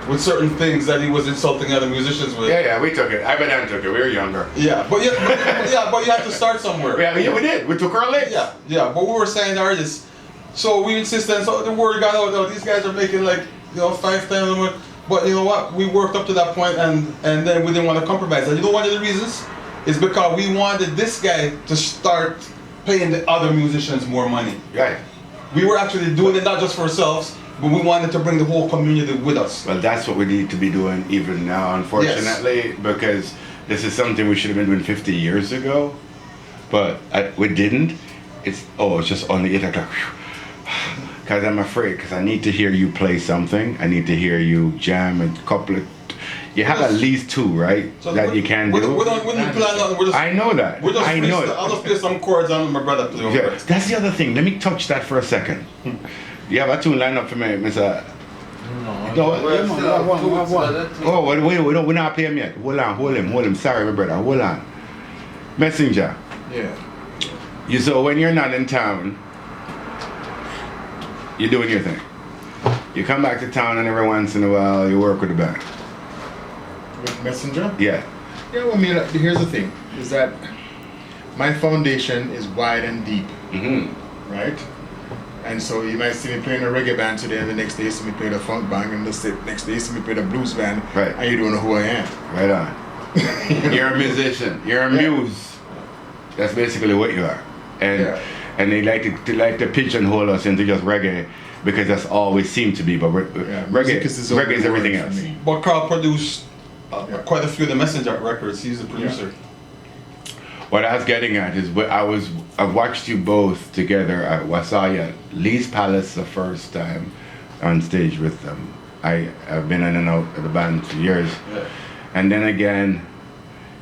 with certain things that he was insulting other musicians with. Yeah, we took it. I bet I took it. We were younger. Yeah, but you have to start somewhere. Yeah, we did. We took our licks. Yeah, but we were saying to artists, so we insisted, so the word got out, oh, these guys are making like, 5 times more. But you know what, we worked up to that point and then we didn't want to compromise. And you know one of the reasons is because we wanted this guy to start paying the other musicians more money. Right. We were actually doing it not just for ourselves, but we wanted to bring the whole community with us. Well, that's what we need to be doing even now, unfortunately, because this is something we should have been doing 50 years ago, but we didn't. It's just on the 8 o'clock. Because I'm afraid, because I need to hear you play something. I need to hear you jam a couple of. You have at least 2, right? So that you can do. We don't plan nothing. We're just, I know that. We're just I know it. I'll just play some chords and my brother play over Yeah, it. that's the other thing. Let me touch that for a second. You have a tune lined up for me, Mr. No, we're not playing yet. Hold him. Sorry, my brother. Hold on. Messenjah. Yeah. You so when you're not in town, you're doing your thing. You come back to town, and every once in a while you work with the band. With Messenjah? Yeah. Yeah, well, I mean, here's the thing, is that my foundation is wide and deep, right? And so you might see me playing a reggae band today, and the next day you see me play the funk band, and the next day you see me play the blues band, Right. and you don't know who I am. Right on. You're a musician. You're a muse. That's basically what you are. And they like to pigeonhole us into just reggae because that's all we seem to be. But reggae is everything else. But Carl produced quite a few of the Messenjah records. He's the producer. Yeah. What I was getting at is I watched you both together. I saw you at Lee's Palace the first time on stage with them. I've been in and out of the band for years. Yeah. And then again,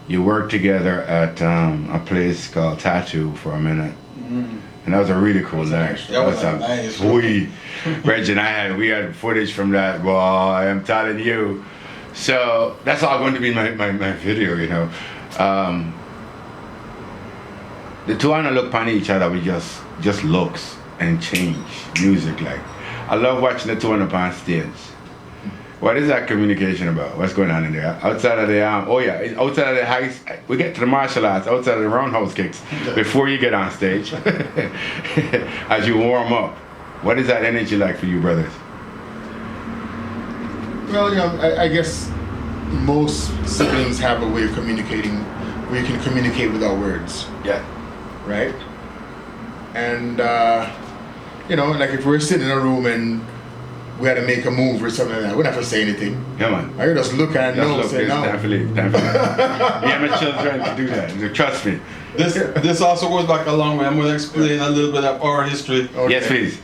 you worked together at a place called Tattoo for a minute. And that was a really cool night. That was nice. Reg and we had footage from that. Boy, I'm telling you. So that's all going to be my video, The two wanna look upon each other with just looks and change music. Like I love watching the two on stage. What is that communication about? What's going on in there? Outside of the outside of the house, we get to the martial arts, outside of the roundhouse kicks, before you get on stage, as you warm up. What is that energy like for you, brothers? Well, I guess most siblings have a way of communicating where you can communicate without words. Yeah. Right? And, like if we're sitting in a room and we had to make a move or something like that, we don't have to say anything. Yeah, man. I just look and say no. Definitely. Yeah, my children to do that. Trust me. This also goes back a long way. I'm going to explain a little bit of our history. Okay. Yes, please.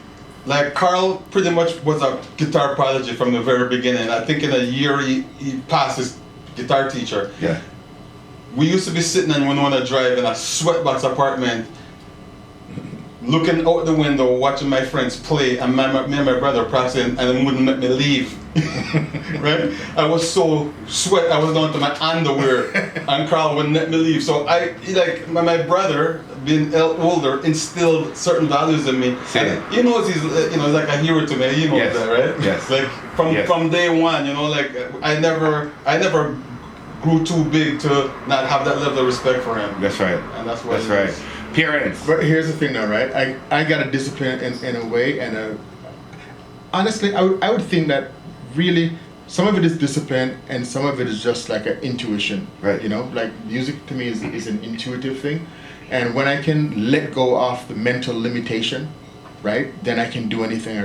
Like Carl pretty much was a guitar prodigy from the very beginning. I think in a year he passed his guitar teacher. Yeah. We used to be sitting on Winona Drive in a sweatbox apartment, looking out the window, watching my friends play, and me and my brother practicing, and it wouldn't let me leave. Right? I was so sweat, I was down to my underwear, and Carl wouldn't let me leave. So my brother, being older, instilled certain values in me. And he knows he's like a hero to me. He knows that, right? Yes. Like from day one, like I never grew too big to not have that level of respect for him. That's right. And that's what. That's right. Parents. But here's the thing, though, right? I got a discipline in a way, and honestly, I would think that really some of it is discipline, and some of it is just like an intuition. Right. Like music to me is an intuitive thing, and when I can let go of the mental limitation, right, then I can do anything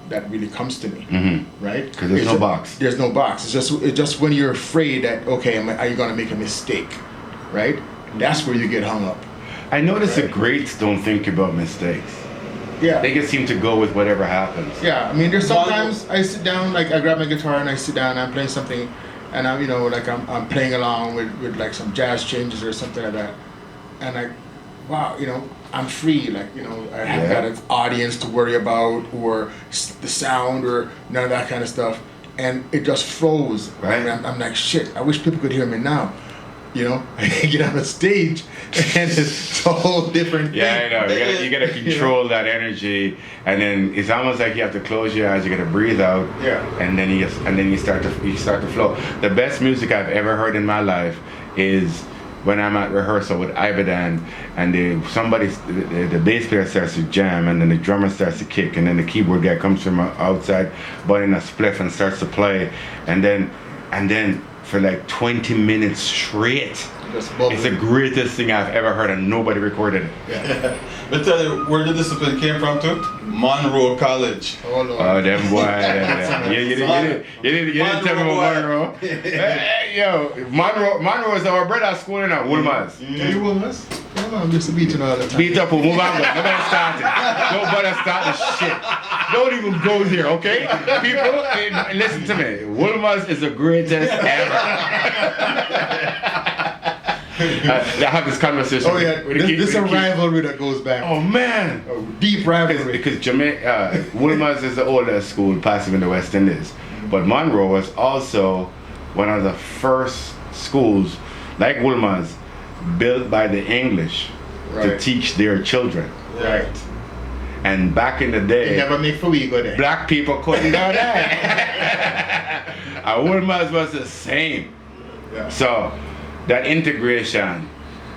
that really comes to me. Mm-hmm. Right? Because there's no box. There's no box. It's just when you're afraid that are you gonna make a mistake, right? That's where you get hung up. I notice the greats don't think about mistakes. Yeah. They just seem to go with whatever happens. Yeah, I mean, there's sometimes I sit down, like I grab my guitar and I sit down and I'm playing something, and I'm playing along with like some jazz changes or something like that, and wow, I'm free, I haven't got an audience to worry about or the sound or none of that kind of stuff, and it just flows. Right. And I'm like, shit, I wish people could hear me now. I get on the stage and it's a whole different thing. Yeah, I know. You gotta control that energy, and then it's almost like you have to close your eyes. You gotta breathe out. Yeah. And then you start to flow. The best music I've ever heard in my life is when I'm at rehearsal with Ibadan, and the bass player starts to jam, and then the drummer starts to kick, and then the keyboard guy comes from outside, butting a spliff and starts to play, and then for like 20 minutes straight. It's the greatest thing I've ever heard, and nobody recorded it. Yeah. But tell you where the discipline came from too? Monroe College. Oh, Lord. Oh, them boy. You didn't tell me about Monroe. Yo, Monroe is our brother school in Woolmans. Are you Woolmans? Yeah, I'm just beating all the time. Beat up, move on. Nobody start it. Nobody start the shit. Don't even go there, okay? People, listen to me. Woolmans is the greatest ever. I have this conversation. Oh yeah, this is a rivalry that goes back. Oh man, a deep rivalry. Because Woolmans is the oldest school, passive in the West Indies, but Monroe was also one of the first schools, like Woolmans, built by the English to teach their children. Right. And back in the day, they never make for we go there. Black people couldn't go there. Woolmans was the same. Yeah. So that integration,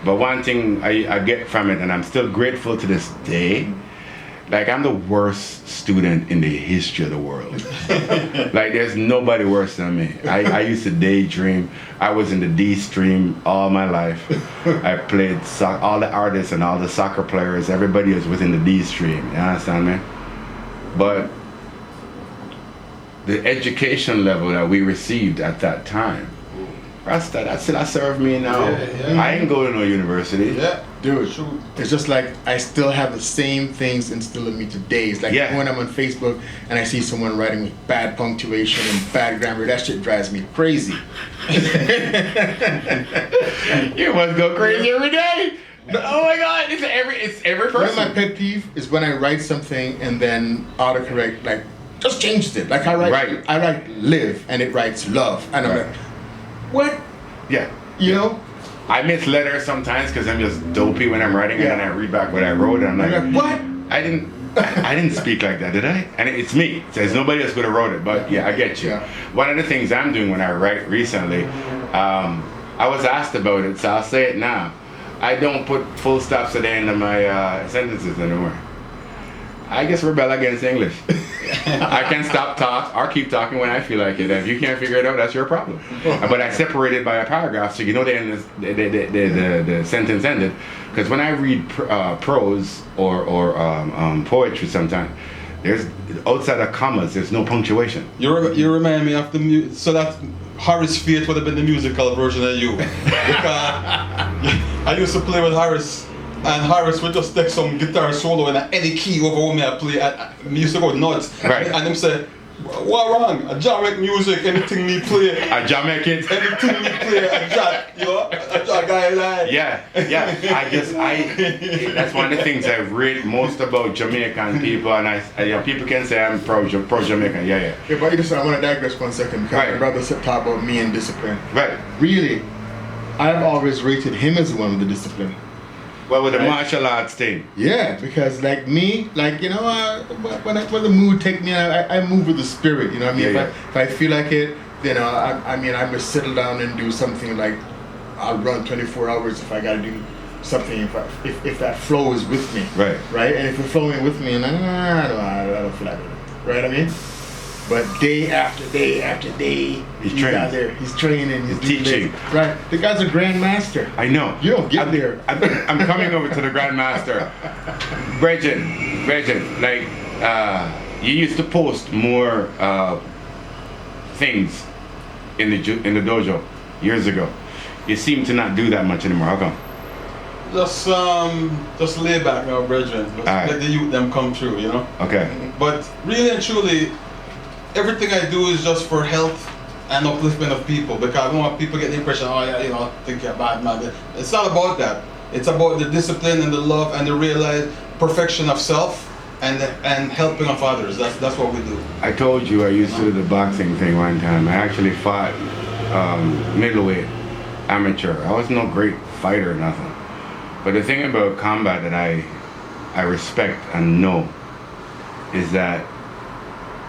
but one thing I get from it, and I'm still grateful to this day, like I'm the worst student in the history of the world. Like there's nobody worse than me. I used to daydream. I was in the D stream all my life. I played all the artists and all the soccer players, everybody was within the D stream, you understand me? But the education level that we received at that time, that still serve me now. Yeah. I ain't going to no university. Yeah. Dude, it's just like I still have the same things instilled in me today. It's like when I'm on Facebook and I see someone writing with bad punctuation and bad grammar, that shit drives me crazy. You must go crazy every day. Oh my God, it's every person. One of my pet peeve is when I write something and then autocorrect just changes it. Like I write live and it writes love, and I'm like, what? Yeah. I miss letters sometimes because I'm just dopey when I'm writing, and then I read back what I wrote, and I'm like, what? I didn't speak like that, did I? And it's me. There's nobody else could have wrote it, but yeah, I get you. Yeah. One of the things I'm doing when I write recently, I was asked about it, so I'll say it now. I don't put full stops at the end of my sentences anymore. I just rebel against English. I can stop talk or keep talking when I feel like it. If you can't figure it out, that's your problem. But I separate it by a paragraph so you know the sentence ended. Because when I read prose or poetry sometimes, there's outside of commas, there's no punctuation. You remind me of so that Horace Fate would have been the musical version of you. Because I used to play with Horace and Harris would just take some guitar solo in any key over me I play, and me used to go nuts. Right. And them say, what wrong? A Jamaican music, anything me play. A Jamaican. Anything me play, a jack, you know, a jack guy like. Yeah. That's one of the things I read most about Jamaican people, and people can say I'm pro Jamaican. Yeah. Yeah, but I want to digress 1 second because Right. my brother said talk about me and discipline. Right. Really, I've always rated him as one with the discipline. Well, with the Right. martial arts thing. Yeah, because like me, like you know, when the mood take me, I move with the spirit. You know what I mean? Yeah, If I feel like it, then I mean I must settle down and do something like I'll run 24 hours if I gotta do something if that flow is with me. Right. And if it's flowing with me, and I don't feel like it. Right? I mean. But day after day after day, he's out there. He's training. He's teaching. this. Right. The guy's a grandmaster. I know. You don't get there. I'm coming over to the Grandmaster. Bridget, like, you used to post more things in the dojo years ago. You seem to not do that much anymore. How come? Just lay back now, brethren. Just Alright. let the youth them come through, you know. Okay. But really and truly, everything I do is just for health and upliftment of people, because I don't want people to get the impression, oh yeah, you know, I think you're a bad man. It's not about that. It's about the discipline and the love and the realized perfection of self and helping of others. That's what we do. I told you I used to do the boxing thing one time. I actually fought middleweight amateur. I was no great fighter or nothing. But the thing about combat that I respect and know is that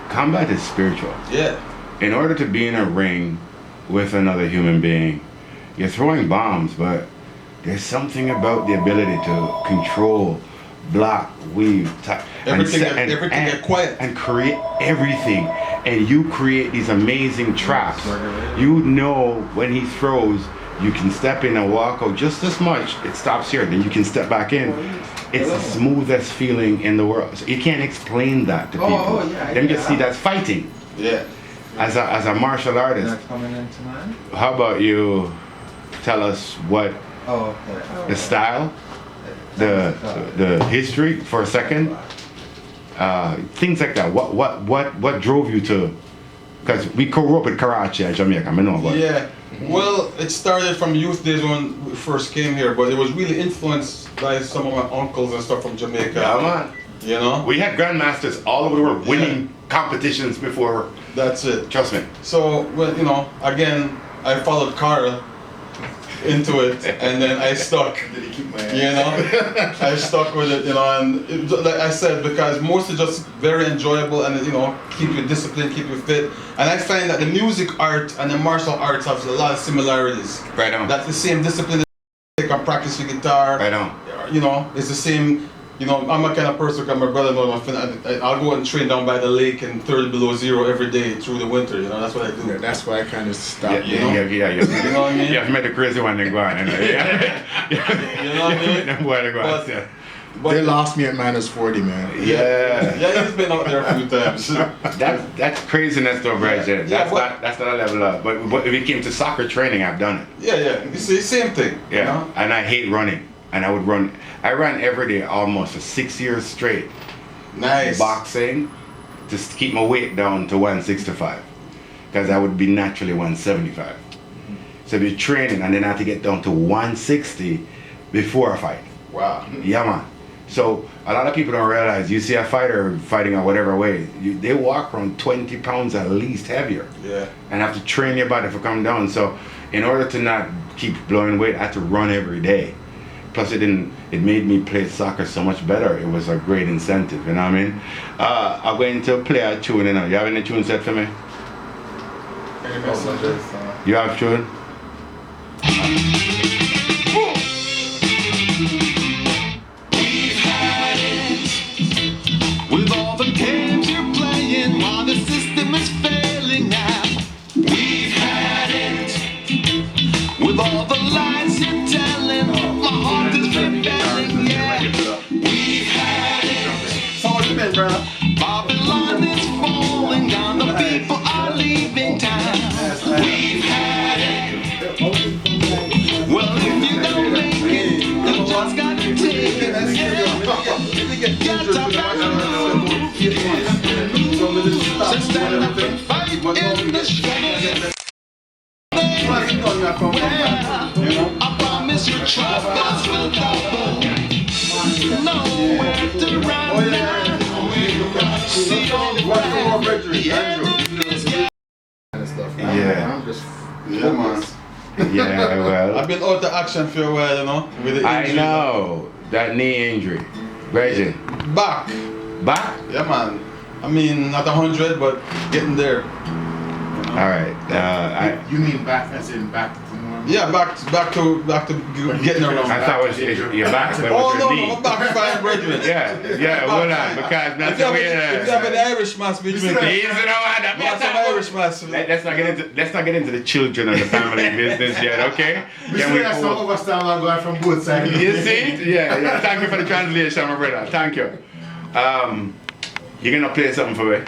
combat is spiritual. Yeah. In order to be in a ring with another human being, you're throwing bombs, but there's something about the ability to control, block, weave, everything get quiet and create everything. And you create these amazing traps. You know when he throws, you can step in and walk out just as much. It stops here, then you can step back in. It's the smoothest feeling in the world. So you can't explain that to people. Them just see that's fighting. Yeah. As a martial artist, how about you tell us what the style, the history for a second, things like that. What drove you to? Because we grew up with karate in Jamaica. I know about it. Yeah. Well, it started from youth days when we first came here, but it was really influenced by some of my uncles and stuff from Jamaica. Yeah, man. You know? We had grandmasters all over the world winning competitions before. That's it. Trust me. So, well, you know, again, I followed Carl into it, and then I stuck. You know, I stuck with it. You know, and it, like I said, because mostly just very enjoyable, and you know, keep you disciplined, keep you fit. And I find that the music art and the martial arts have a lot of similarities. Right on. That's the same discipline that you can practice your guitar. Right on. You know, it's the same. You know, I'm a kind of person, because my brother knows, I'll go and train down by the lake in 30 below zero every day through the winter, you know, that's what I do. Yeah, that's why I kind of stopped. Yeah. You know what I mean? Yeah, I've met the crazy one and go on. You know what I mean? But they lost me at -40, man. Yeah, he's been out there a few times. That's craziness though, Bridget. Yeah, That's not a level up. But if it came to soccer training, I've done it. Yeah. You see, same thing. Yeah, You know? and I hate running. And I ran every day almost for 6 years straight. Nice. Boxing, just to keep my weight down to 165. Because I would be naturally 175. So be training and then I have to get down to 160 before I fight. Wow. Yeah, man. So a lot of people don't realize, you see a fighter fighting at whatever way, they walk around 20 pounds at least heavier. Yeah. And have to train your body for come down. So in order to not keep blowing weight, I had to run every day. Plus it made me play soccer so much better. It was a great incentive, you know what I mean? I'm going to play a tune, you know. You have any tune set for me? Any messages? You have tune? We've had it with all the games you're playing while the system is failing now. We've had it with all the lies you're telling. My heart is rebelling, yeah. We've had it. So what you been, bro? Babylon is falling down. The people are leaving town. We've had it. Well, if you don't make it, you just gotta take struggle. I promise you troubles will double. Nowhere to run now. See all the Yeah. Yeah, man. Yeah, well. I've been out of action for a while, you know, with the I injury. know. That knee injury. Reggie. Back. Back? Yeah, man. I mean, not 100, but getting there. Alright. You mean back as in back to normal? Yeah, back to getting around. I thought it was your back, but Oh with no, your knee. no, I'm back fine, brethren. Yeah, hold on, because that's the way If you have an Irish mass between Easy now, Adam. Mass some Irish mass. Let's not get into the children and the family business yet, okay? Can we That's some overstand going from both sides. You see? Yeah. Thank you for the translation, my brother. Thank you. You gonna play something for me?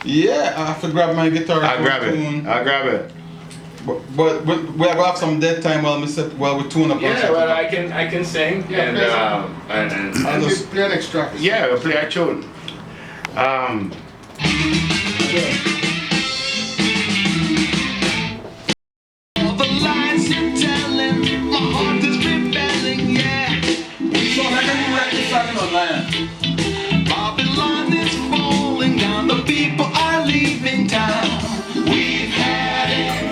Yeah, I have to grab my guitar. I'll grab it. But we have some dead time while we tune up. Yeah, well, I can sing and I'll just play an extra. yeah, we'll play a tune. All the lies you're telling, my heart is rebelling, yeah. So how can you write this song online? Babylon is falling down, the people are leaving town. We've had it.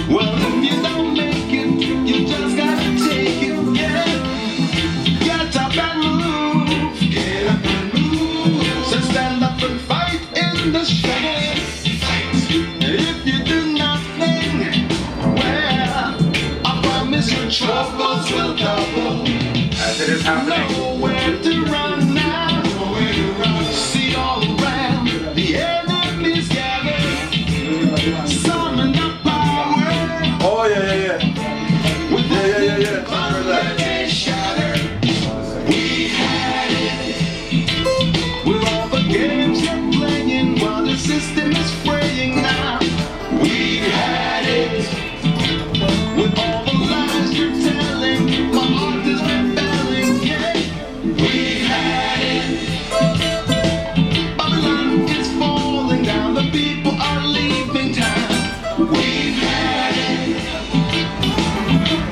Well, if you don't make it, you just gotta take it, yeah. Get up and move, get up and move. So stand up and fight in the struggle. If you do nothing, well, I promise your troubles will double. As it is happening. Nowhere to run now. See all around the enemies gather. Summon the power. Oh yeah. With Yeah. they shatter. We had it. With all the games you're playing while the system is fraying now. We had it. With all the lies you're telling, my heart is rebelling, yeah. We had it. Babylon is falling down, the people are leaving town. We've had it.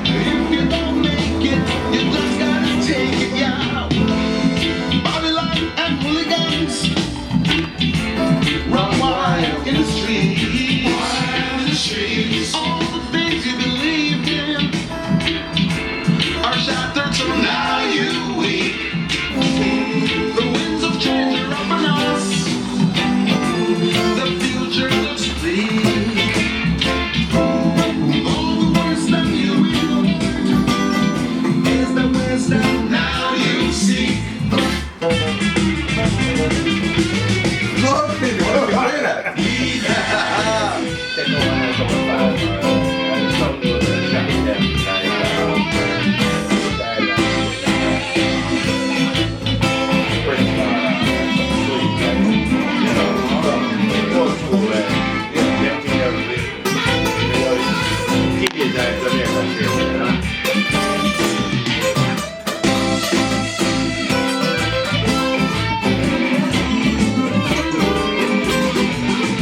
If you don't make it, you just gotta take it, yeah. Babylon and hooligans run wild in the streets. All the things you believed in are shattered, so now you weep. The winds of change are upon us. The future looks bleak. All the worst that you will is the wisdom now you seek.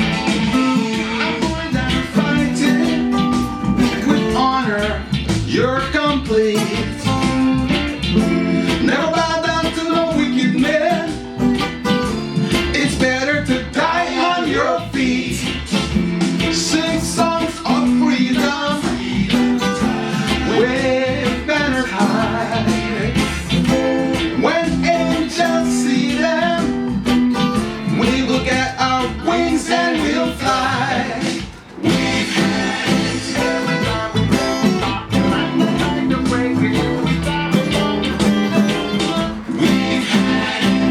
I'm going down fighting with honor. You're complete. Never bow down to no wicked man. It's better to die on your feet. Sing songs of freedom. Wave banners high. When angels see them, we will get our wings and we'll fly. We've had it. We've had it.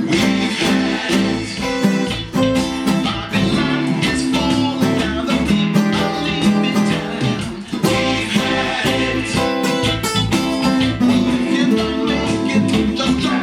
We've had it. Babylon is falling down, the people are leaving town. We've had it. If you don't make it, just try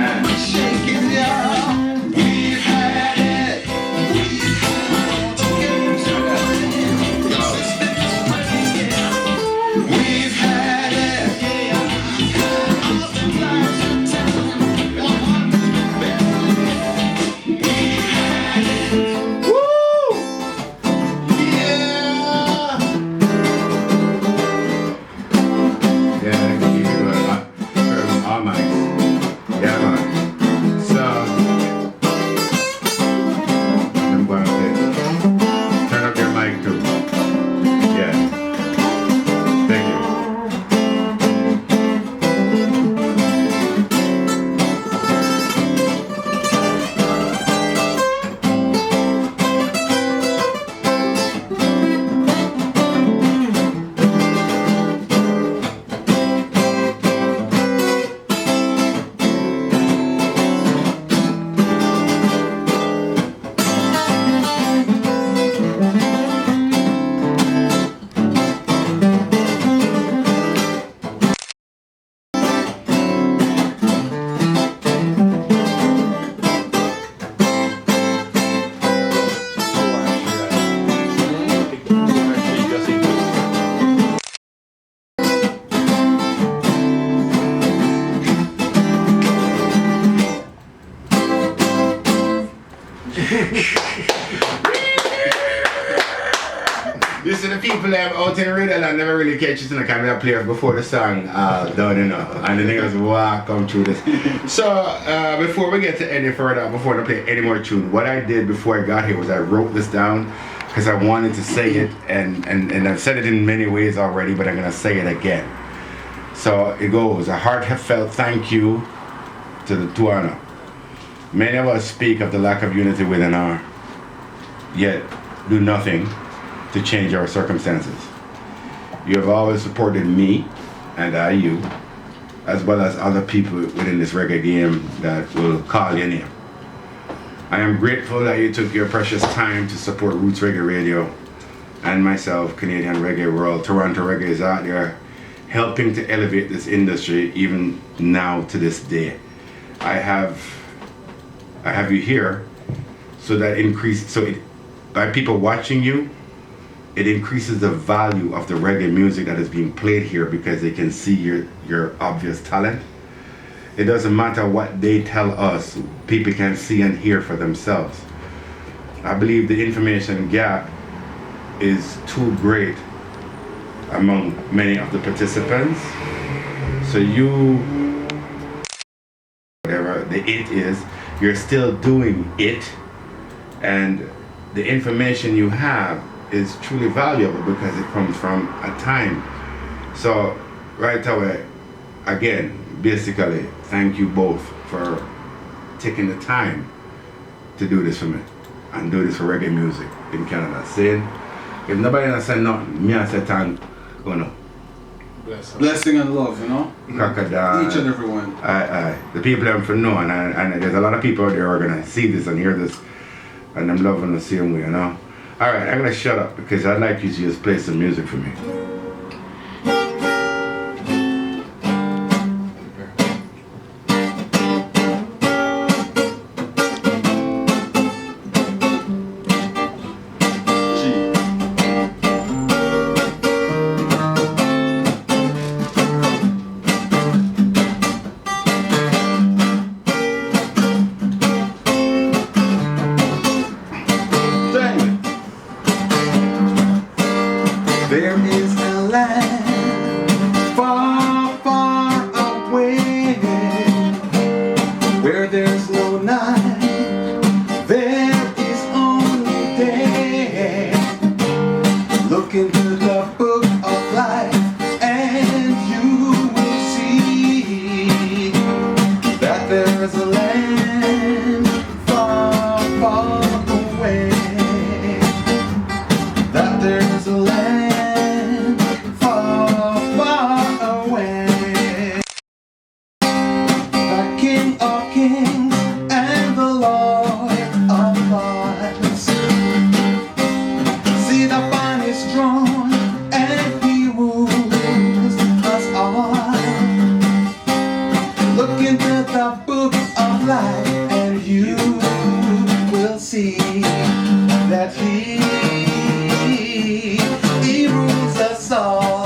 This is the people that out in radio and never really catch it in the camera players before the song done, you know. And the niggas walk come through this. So before we get to any further, before I play any more tune, what I did before I got here was I wrote this down because I wanted to say it, and I've said it in many ways already, but I'm gonna say it again. So it goes, a heartfelt thank you to the Tuana. Many of us speak of the lack of unity within our, yet do nothing to change our circumstances. You have always supported me, and I you, as well as other people within this reggae game that will call your name. I am grateful that you took your precious time to support Roots Reggae Radio and myself, Canadian Reggae World. Toronto Reggae is out there helping to elevate this industry even now to this day. I have you here so that by people watching you, it increases the value of the reggae music that is being played here because they can see your obvious talent. It doesn't matter what they tell us, people can see and hear for themselves. I believe the information gap is too great among many of the participants. So you, whatever the it is, you're still doing it, and the information you have is truly valuable because it comes from a time. So right away, again, basically, thank you both for taking the time to do this for me and do this for reggae music in Canada. Saying, if nobody else said nothing, me I say thank you. Blessing and love, you know? Crocodile. Each and every one. The people them for know, and there's a lot of people out there who are gonna see this and hear this, and I'm loving the same way, you know? Alright, I'm gonna shut up because I'd like you to just play some music for me. There is a land far, far away where there's no night, there is only day. Look into the book of life and you will see that there is a land far, far away, that there is a land Kings and the Lord of Lords. See the vine is strong and he rules us all. Look into the book of life and you will see that he rules us all.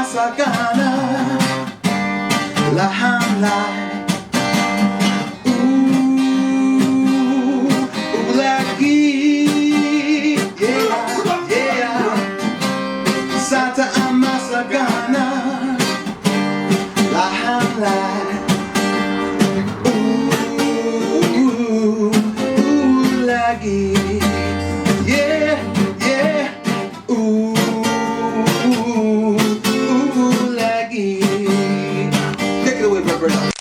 Sagana, Lahamla, Ulagi, yeah, Sata Amasagana, Lahamla, Ulagi, yeah. Take it away, my brother.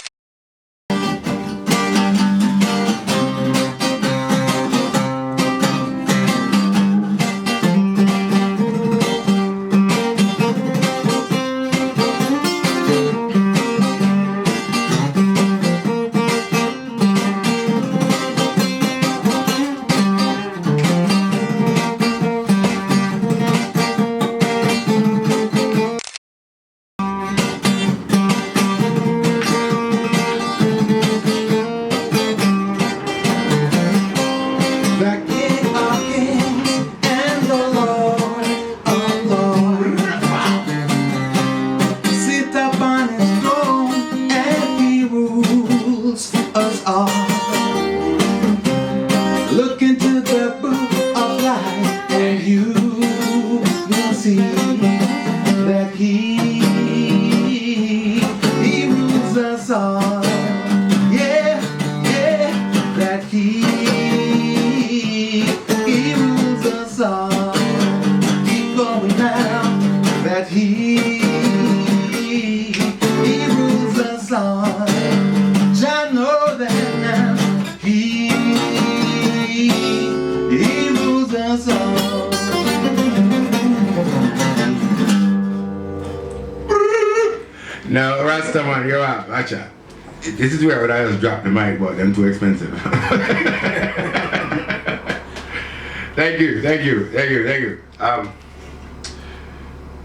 Rasta man, you're out. Watch out. This is where I just dropped the mic, but them too expensive. Thank you.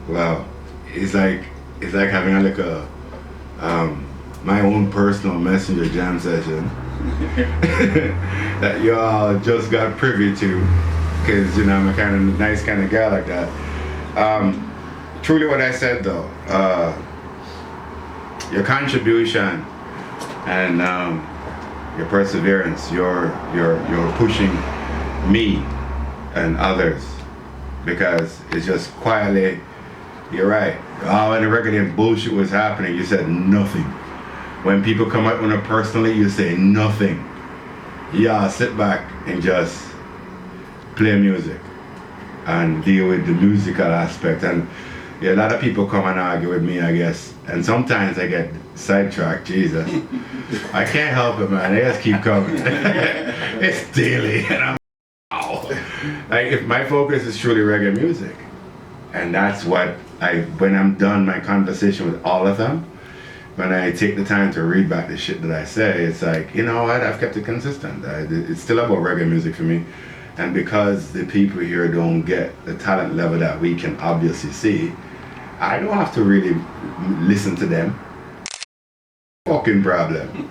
Wow, it's like having my own personal Messenjah jam session that y'all just got privy to, because I'm a kind of nice kind of guy like that. Truly, what I said though, your contribution and your perseverance, you're pushing me and others, because it's just quietly, you're right. When the reggae bullshit was happening, you said nothing. When people come up with it personally, you say nothing. Yeah, sit back and just play music and deal with the musical aspect. And a lot of people come and argue with me, I guess. And sometimes I get sidetracked, Jesus. I can't help it, man. They just keep coming. It's daily. And I'm like, if my focus is truly reggae music, and that's what when I'm done my conversation with all of them, when I take the time to read back the shit that I say, it's like, you know what, I've kept it consistent. It's still about reggae music for me. And because the people here don't get the talent level that we can obviously see, I don't have to really listen to them. Fucking problem.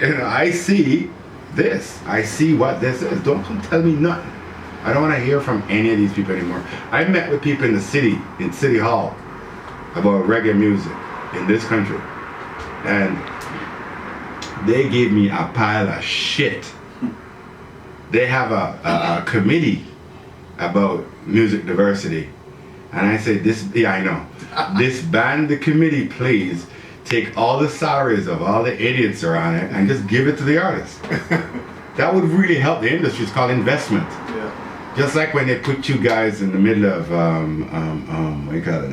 I see this. I see what this is. Don't come tell me nothing. I don't want to hear from any of these people anymore. I met with people in City Hall, about reggae music in this country. And they gave me a pile of shit. They have a committee about music diversity. And I said, I know. Disband the committee, please. Take all the salaries of all the idiots that are on it and just give it to the artists. That would really help the industry. It's called investment. Yeah. Just like when they put you guys in the middle of, what do you call it,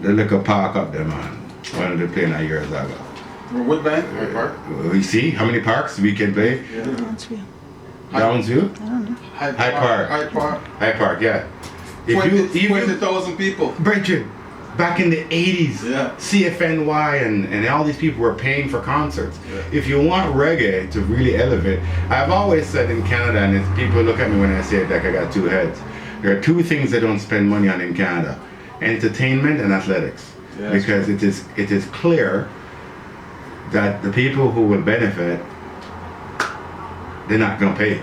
the little park up there, man. One of the playing that years ago. What band? What park? We see how many parks we can play. Yeah. Downsview. Downsview? I don't know. Hyde Park, yeah. 20,000 people. Bridget, back in the 80s, yeah. CFNY and all these people were paying for concerts. Yeah. If you want reggae to really elevate, I've always said in Canada, and people look at me when I say it like I got two heads, there are two things they don't spend money on in Canada: entertainment and athletics. Yeah, because it is clear that the people who will benefit, they're not going to pay.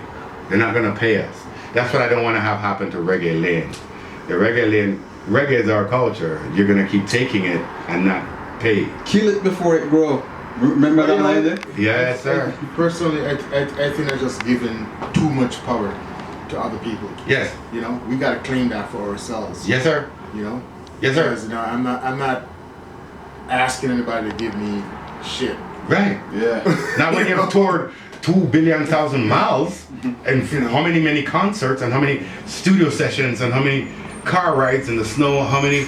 They're not going to pay us. That's what I don't want to have happen to Reggae Lane. The Reggae Lane, reggae is our culture. You're going to keep taking it and not pay. Kill it before it grow. Remember that line there? Yes, sir. Personally, I think they're just giving too much power to other people. Yes. We got to claim that for ourselves. Yes, sir. Yes, sir. Because, I'm not asking anybody to give me shit. Right. Yeah. Now when you've toured 2 billion thousand miles and how many concerts and how many studio sessions and how many car rides in the snow, how many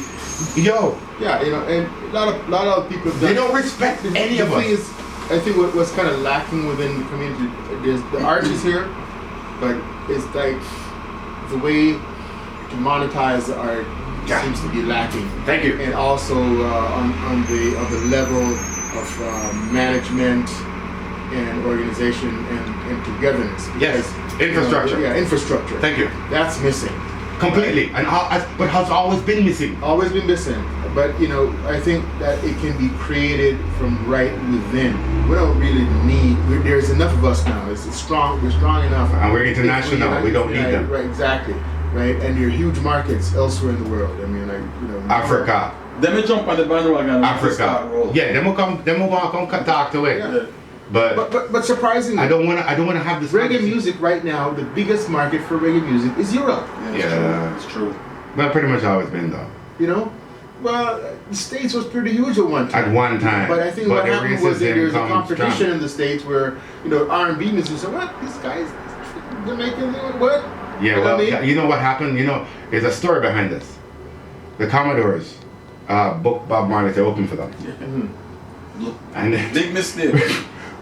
Yeah, and a lot of people they don't respect any of us. Thing is, I think what's kind of lacking within the community, there's the art is here, but it's like the way to monetize the art seems to be lacking. Thank you. And also on the level of management and organization and togetherness. Yes, infrastructure. Infrastructure. Thank you. That's missing. Completely. And but has always been missing. Always been missing. But I think that it can be created from right within. We don't really need. There's enough of us now. It's strong. We're strong enough. And we're international. We don't need them. Right. Exactly. Right. And there are huge markets elsewhere in the world. I mean, Africa. Let me jump on the bandwagon. Africa. Yeah. Them will come talk to it. Yeah. But surprisingly, I don't want to have this reggae music right now. The biggest market for reggae music is Europe. Yeah, it's true. Well, pretty much always been though. Well, the States was pretty huge at one time. At one time. But I think what happened was that there's a competition in the States where R&B musicians say, "What? These guys, they're making what?" Yeah. Well, you know what happened? There's a story behind this. The Commodores booked Bob Marley to open for them. Yeah. And big mistake.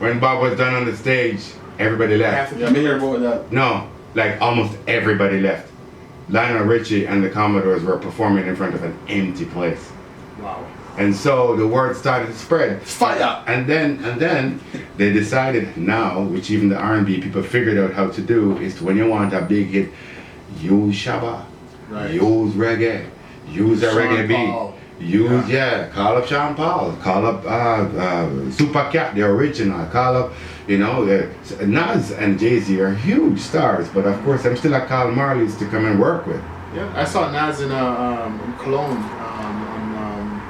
When Bob was done on the stage, everybody left. Yeah, me hear about that. No, like almost everybody left. Lionel Richie and the Commodores were performing in front of an empty place. Wow. And so the word started to spread. Fire! And then they decided now, which even the R&B people figured out how to do, is when you want a big hit, use Shabba, Right. use reggae, use a Sean reggae Paul. beat, call up Sean Paul, call up Super Cat, the original, call up, Nas and Jay-Z are huge stars, but of course I'm still at Carl Marley's to come and work with. Yeah, I saw Nas in Cologne on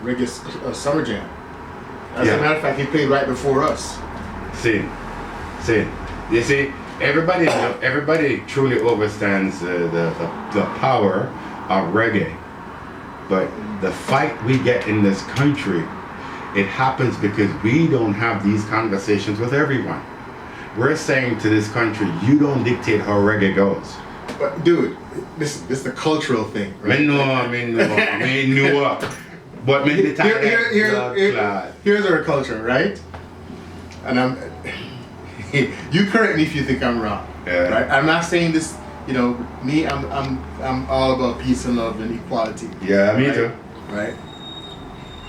Reggae Summer Jam. As Yeah. a matter of fact, he played right before us. See, you see, everybody truly understands the power of reggae, but the fight we get in this country, it happens because we don't have these conversations with everyone. We're saying to this country, you don't dictate how reggae goes. But dude, this is the cultural thing, right? Me know. But me the time Here's our culture, right? And you correct me if you think I'm wrong. Yeah. Right? I'm not saying this, me, I'm all about peace and love and equality. Yeah, me right? too. Right?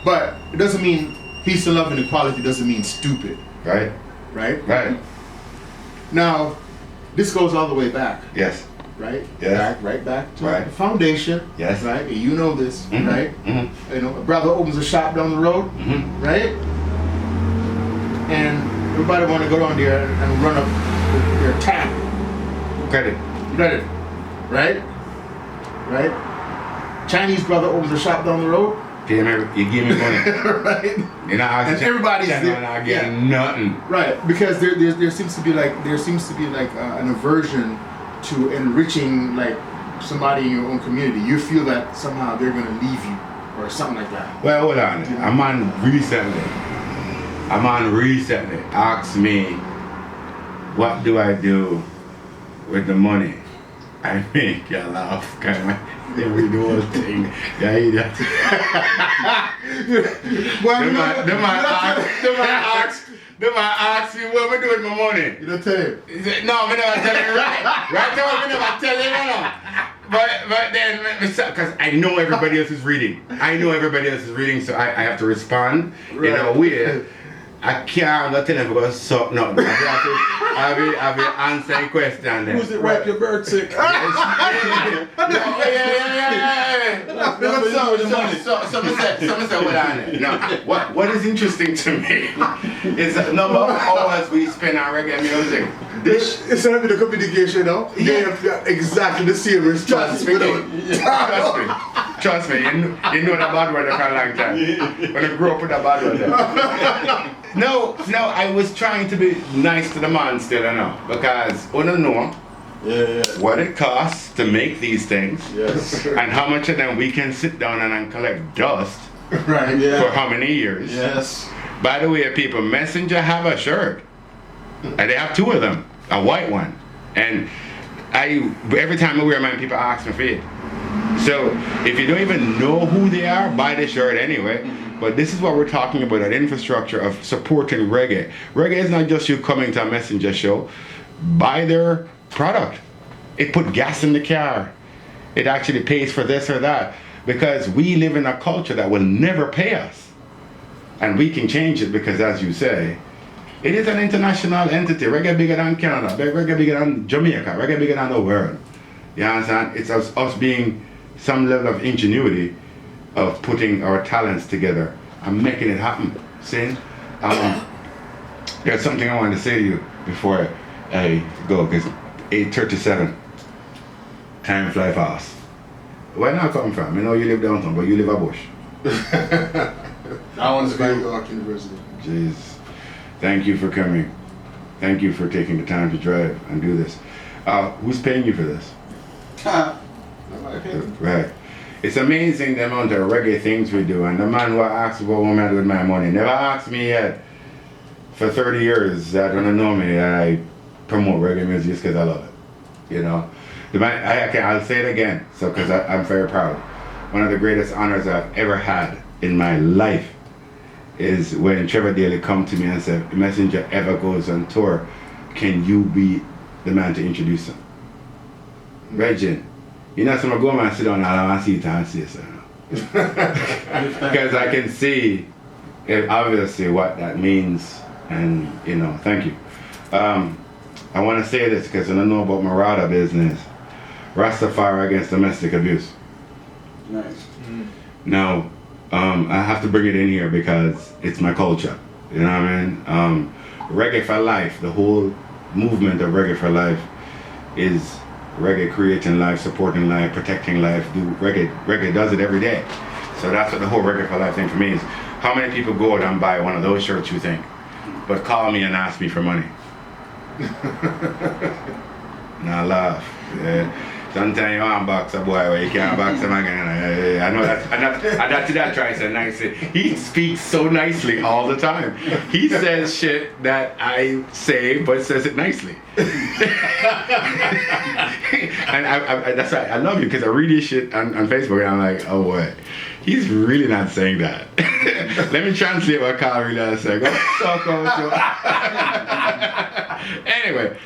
But it doesn't mean peace and love and equality doesn't mean stupid. Right? Right? Right. Now, this goes all the way back. Yes. Right? Yes. Right back to Right. the foundation. Yes. Right? You know this, Mhm. right? Mhm. A brother opens a shop down the road, Mhm. right? And everybody want to go down there and run up their tap. Credit. Credit. Right? Right? Chinese brother opens a shop down the road. You give me money. Right? You know, And everybody's there. not getting nothing. Right, because there seems to be like an aversion to enriching like somebody in your own community. You feel that somehow they're gonna leave you or something like that. Well, hold on. I'm on recently. Asked me, what do I do with the money? I make you laugh, kind of. Then we do all the thing. Yeah, idiot. Well, They might ask me what we do with my money. you don't tell him. He said, no, me never tell him right. Right now, me never tell him, But then, because I know everybody else is reading. So I have to respond in a way. I can't go tell him because so no. I will answer question then. Who's it wipe your bird sick? Yeah. So me say, hold on. No, what is interesting to me is the number of hours we spend on reggae music. It's not the communication, no? Yeah. They have exactly the same response. Trust me. You know that bad word for a long time. When I grew up with that bad word. No, I was trying to be nice to the man still, because I don't know what it costs to make these things, Yes. and how much of them we can sit down and collect dust Right, for how many years. Yes. By the way, people, Messenjah have a shirt, and they have two of them, a white one, and every time I wear mine, people ask me for it. So if you don't even know who they are, buy the shirt anyway. But this is what we're talking about, an infrastructure of supporting reggae. Reggae is not just you coming to a Messenjah show. Buy their product. It put gas in the car. It actually pays for this or that. Because we live in a culture that will never pay us. And we can change it because, as you say, it is an international entity. Reggae bigger than Canada, reggae bigger than Jamaica, reggae bigger than the world. You understand? It's us being some level of ingenuity of putting our talents together and making it happen. See? There's something I wanted to say to you before I go, because 8:37. Time fly fast. Where now come from? I know you live downtown, but you live a bush. I want to go to York University. Jeez. Thank you for coming. Thank you for taking the time to drive and do this. Who's paying you for this? Right. It's amazing the amount of reggae things we do, and the man who asks what I'm going to do with my money never asked me yet. For 30 years, that don't know me, I promote reggae music just because I love it. The man, I'll say it again, because I'm very proud. One of the greatest honors I've ever had in my life is when Trevor Daly come to me and said, if Messenjah ever goes on tour, can you be the man to introduce him? Reggie, so I go and sit down and I see it and say so. Because I can see obviously what that means, and you know, thank you. I want to say this because I don't know about Marada business. Rastafari against domestic abuse. Nice. Now, I have to bring it in here because it's my culture. You know what I mean? Reggae for life, the whole movement of Reggae for life is reggae creating life, supporting life, protecting life. Reggae does it every day. So that's what the whole Reggae for life thing for me is. How many people go out and buy one of those shirts, you think, but call me and ask me for money? Now laugh. Sometimes you want to box a boy where you can't box him again. I know that. And that tries to nicely. He speaks so nicely all the time. He says shit that I say, but says it nicely. And that's why I love you, because I read his shit on Facebook and I'm like, oh what? He's really not saying that. Let me translate what Carl really has to say. Go talk about you. Anyway,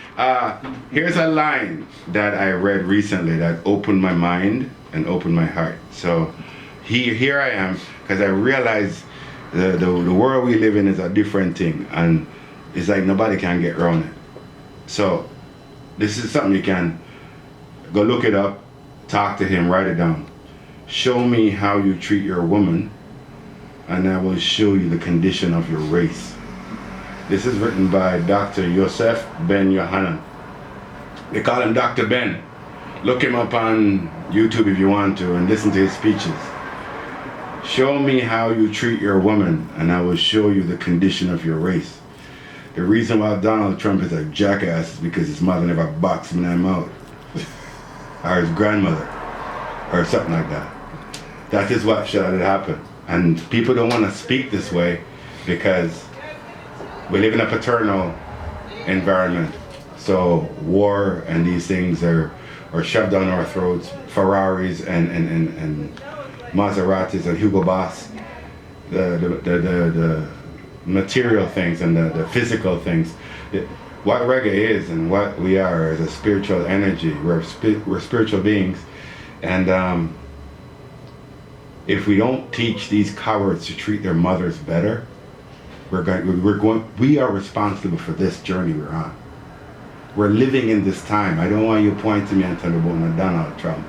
here's a line that I read recently that opened my mind and opened my heart. So here I am, because I realize the world we live in is a different thing, and it's like nobody can get around it. So this is something you can go look it up, talk to him, write it down. Show me how you treat your woman, and I will show you the condition of your race. This is written by Dr. Yosef Ben Yohanan. They call him Dr. Ben. Look him up on YouTube if you want to and listen to his speeches. Show me how you treat your woman, and I will show you the condition of your race. The reason why Donald Trump is a jackass is because his mother never boxed him in the mouth. Or his grandmother. Or something like that. That is what should have happened. And people don't want to speak this way because we live in a paternal environment. So war and these things are shoved down our throats. Ferraris and Maseratis and Hugo Boss. The material things and the physical things. What reggae is and what we are is a spiritual energy. We're spiritual beings. And if we don't teach these cowards to treat their mothers better, we are responsible for this journey we're on. We're living in this time. I don't want you to point to me and tell me about no Donald Trump.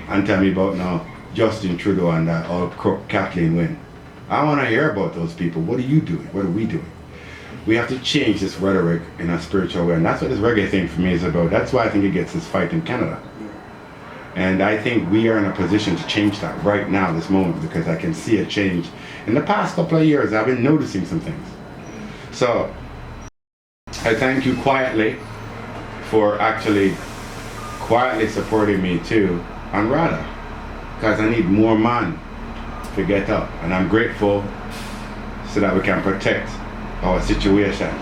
And tell me about no Justin Trudeau and that old crook Kathleen Wynne. I want to hear about those people. What are you doing? What are we doing? We have to change this rhetoric in a spiritual way. And that's what this reggae thing for me is about. That's why I think it gets this fight in Canada. And I think we are in a position to change that right now, this moment, because I can see a change. In the past couple of years, I've been noticing some things. So, I thank you quietly for actually quietly supporting me too on RADA, because I need more man to get up. And I'm grateful so that we can protect our situation.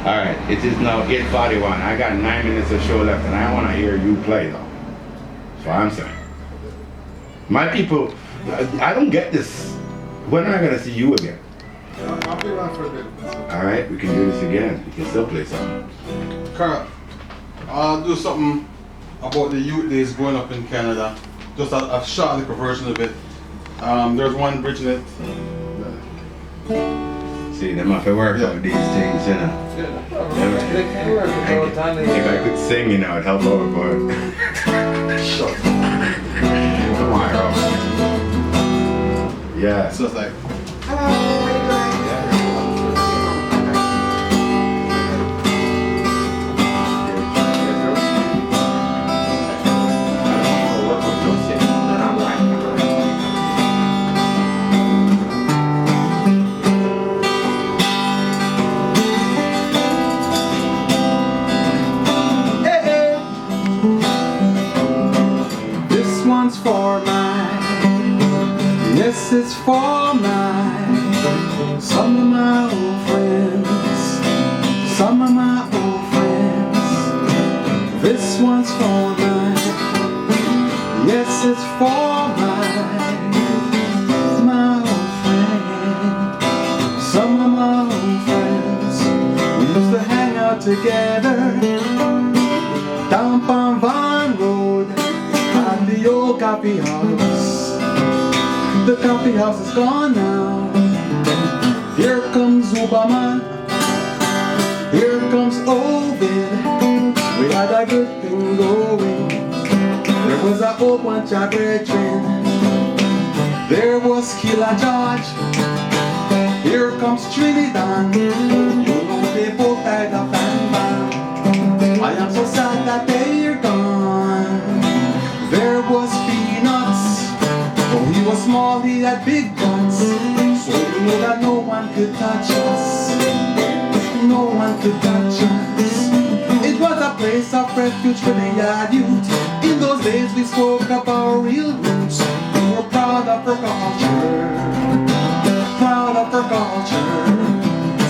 All right, it is now 8:41. I got 9 minutes of show left, and I want to hear you play though. That's what I'm saying. My people, I don't get this. When am I going to see you again? I'll be around for a bit. All right, we can do this again. We can still play something. Carl, I'll do something about the youth days growing up in Canada. Just a short little version of it. There's one bridge in it. See, them have to work out these things, you know. If I could sing, you know, it'd help out, but... Come on, bro. Yeah. So it's like... For mine, yes, it's for mine. Some of my old friends, some of my old friends. This one's for mine, yes, it's for mine. My old friend, some of my old friends. We used to hang out together down Van Road. The old coffee house. house is gone now. Here comes Uberman. Here comes Ovid. We had a good thing going. There was a whole bunch of brethren. There was Killer George. Here comes Trinidad. You know they both had a bang bang. I am so sad that they're gone. There was Peanuts. Oh, he was small, he had big guts. So you know that no one could touch us. No one could touch us. It was a place of refuge for the yard youth. In those days we spoke of our real roots. We were proud of our culture. Proud of our culture.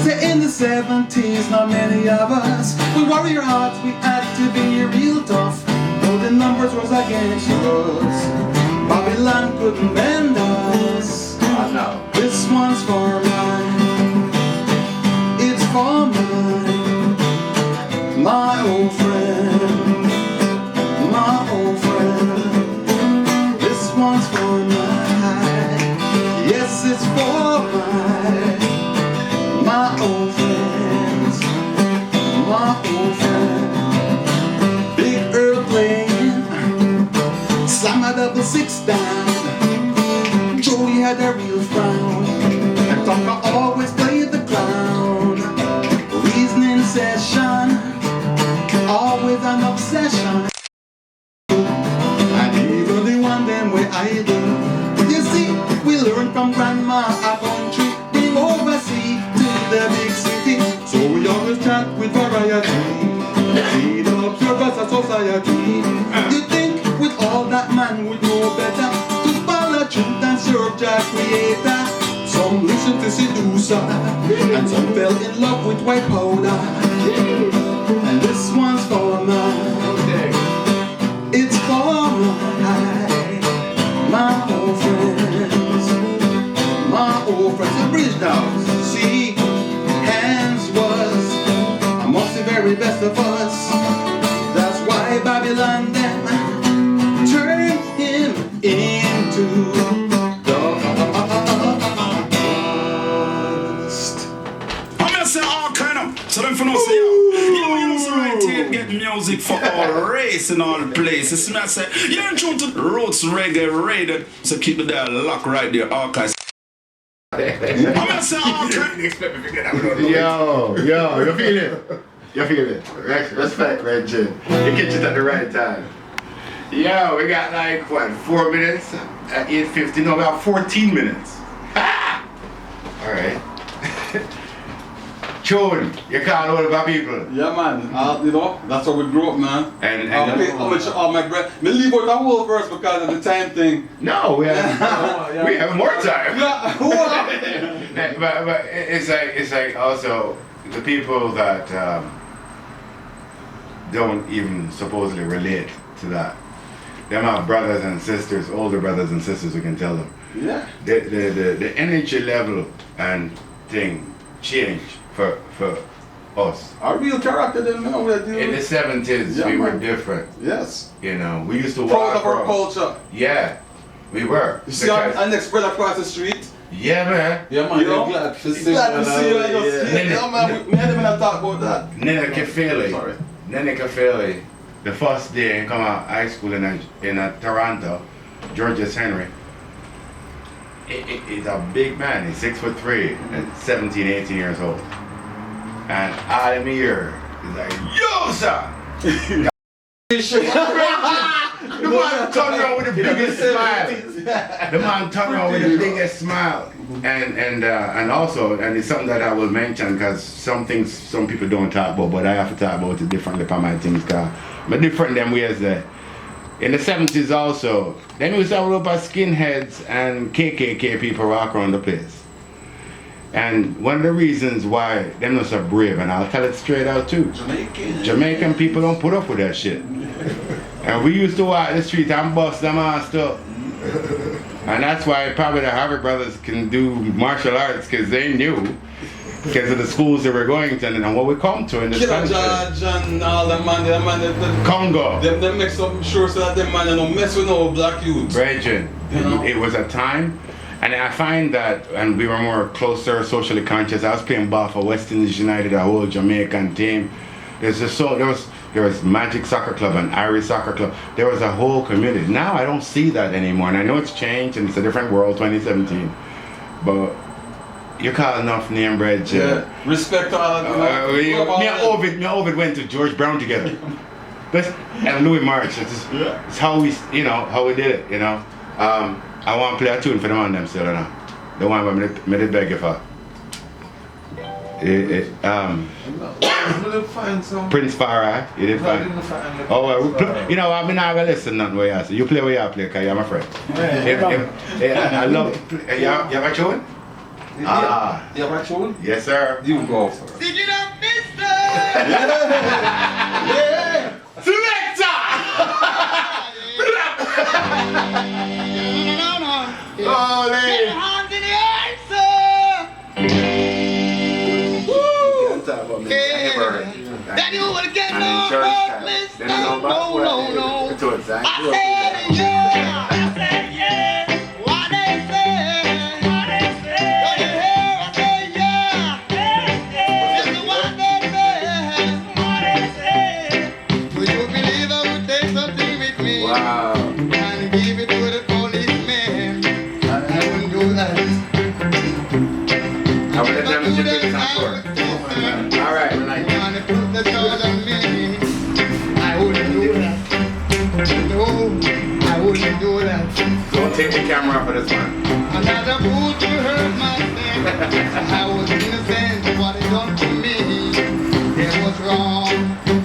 Say in the 70s, not many of us. We warrior hearts, we had to be real tough. Though the numbers was against us, Babylon couldn't bend us. This one's for mine. It's for mine. My old friend. My old friend. This one's for mine. Yes, it's for mine. My old friends. My old friend. Big Earl playing. Slam a double six down. Joey had a real frown. And Tonka always played the clown. Reasoning session. Always an obsession. And even the one them way I do. You see, we learn from grandma a country. Being overseas to the big city. So we always chat with variety. Feed up service of society. You think with all that man would know better to follow truth and serve Jah Creator. Some listen to seducer and some fell in love with white powder. And this one's for mine. It's for mine. My old friends. My old friends. The bridge dogs. See, Hands was amongst the very best of us. That's why Babylon them turned him into dust. I'm gonna say all kind of. So them for no say you know so right here get music for all race in all places. And I say you're in tune to Roots Reggae Radio. So keep the dial lock right there, archives. I'm gonna say all kind. Yo, you feel it? You feel it? Respect, Reggie. You catch it at the right time. Yo, we got like, what, 4 minutes? At 8:50, no, about 14 minutes. Ha! Alright. Chun, you can't hold about people. Yeah, man. You know, that's how we grew up, man. And all my breath. Me leave out the whole verse because of the time thing. no, we have more time. Yeah, but it's like also the people that don't even supposedly relate to that. Them have brothers and sisters, older brothers and sisters who can tell them. Yeah. The energy level and thing changed for us. Our real character, then, you know, we're doing. In the 70s, Yeah, we were man. different. Yes. You know, we used to Proud walk of our around. culture. Yeah, we were. You see our next brother across the street? Yeah, man. Yeah, man, You know? I'm glad to see Glad to see you. I just, Yeah. yeah, man, we had him in a talk about that. Nene Kefele. Sorry. Nene Kefele. The first day he come out of high school in Toronto, Georges Henry. He's a big man. He's 6'3" and 17, 18 years old. And all of me here is like, yo, son! The man turned around with the biggest smile. The man turned around with the biggest smile. And also, and it's something that I will mention because some things some people don't talk about, but I have to talk about it differently for my things. Cause I'm different than ways there. In the 70s also, then we used to have a lot of skinheads and KKK people walk around the place. And one of the reasons why them not so brave, and I'll tell it straight out too. Jamaican people don't put up with that shit. And we used to walk the street and bust them ass up. And that's why probably the Harvard brothers can do martial arts, because they knew, because of the schools they were going to and what we come to in this Killer country. George and all them man, Congo. them make some sure so that them man don't mess with no black youth. Virgin. You know? It was a time, And I find that, and we were more closer, socially conscious. I was playing ball for West Indies United, a whole Jamaican team. There was Magic Soccer Club and Irish Soccer Club. There was a whole community. Now I don't see that anymore, and I know it's changed and it's a different world, 2017. But you call enough name bread. Yeah. Respect all. Me and Ovid went to George Brown together. And Louis March. It's how we, how we did it. I want to play a tune for them on them still, the one where I did beg you for. Prince Farah, you did fine. Oh, well, I'm not going to listen nothing what you say. You play what you play, because you're my friend. I love it. You have a tune? You have a tune? Yes, sir. You go for it. Stick it up, mister! Yeah! Selector! Get your hands in the air, sir! Woo! Yeah. That you would get no hurt, mister! No. I said yeah! I said yeah! What they say? Don't you hear? I said yeah! This is what they say! Would you believe I would take something with me? Wow. And give it to the policeman? I wouldn't do that. I would let them do this for. All right. And they put the sword on me. I wouldn't do that. No, I wouldn't do that. Don't take the camera off of this one. Another fool to hurt myself. I was innocent. What they done to me, it was wrong.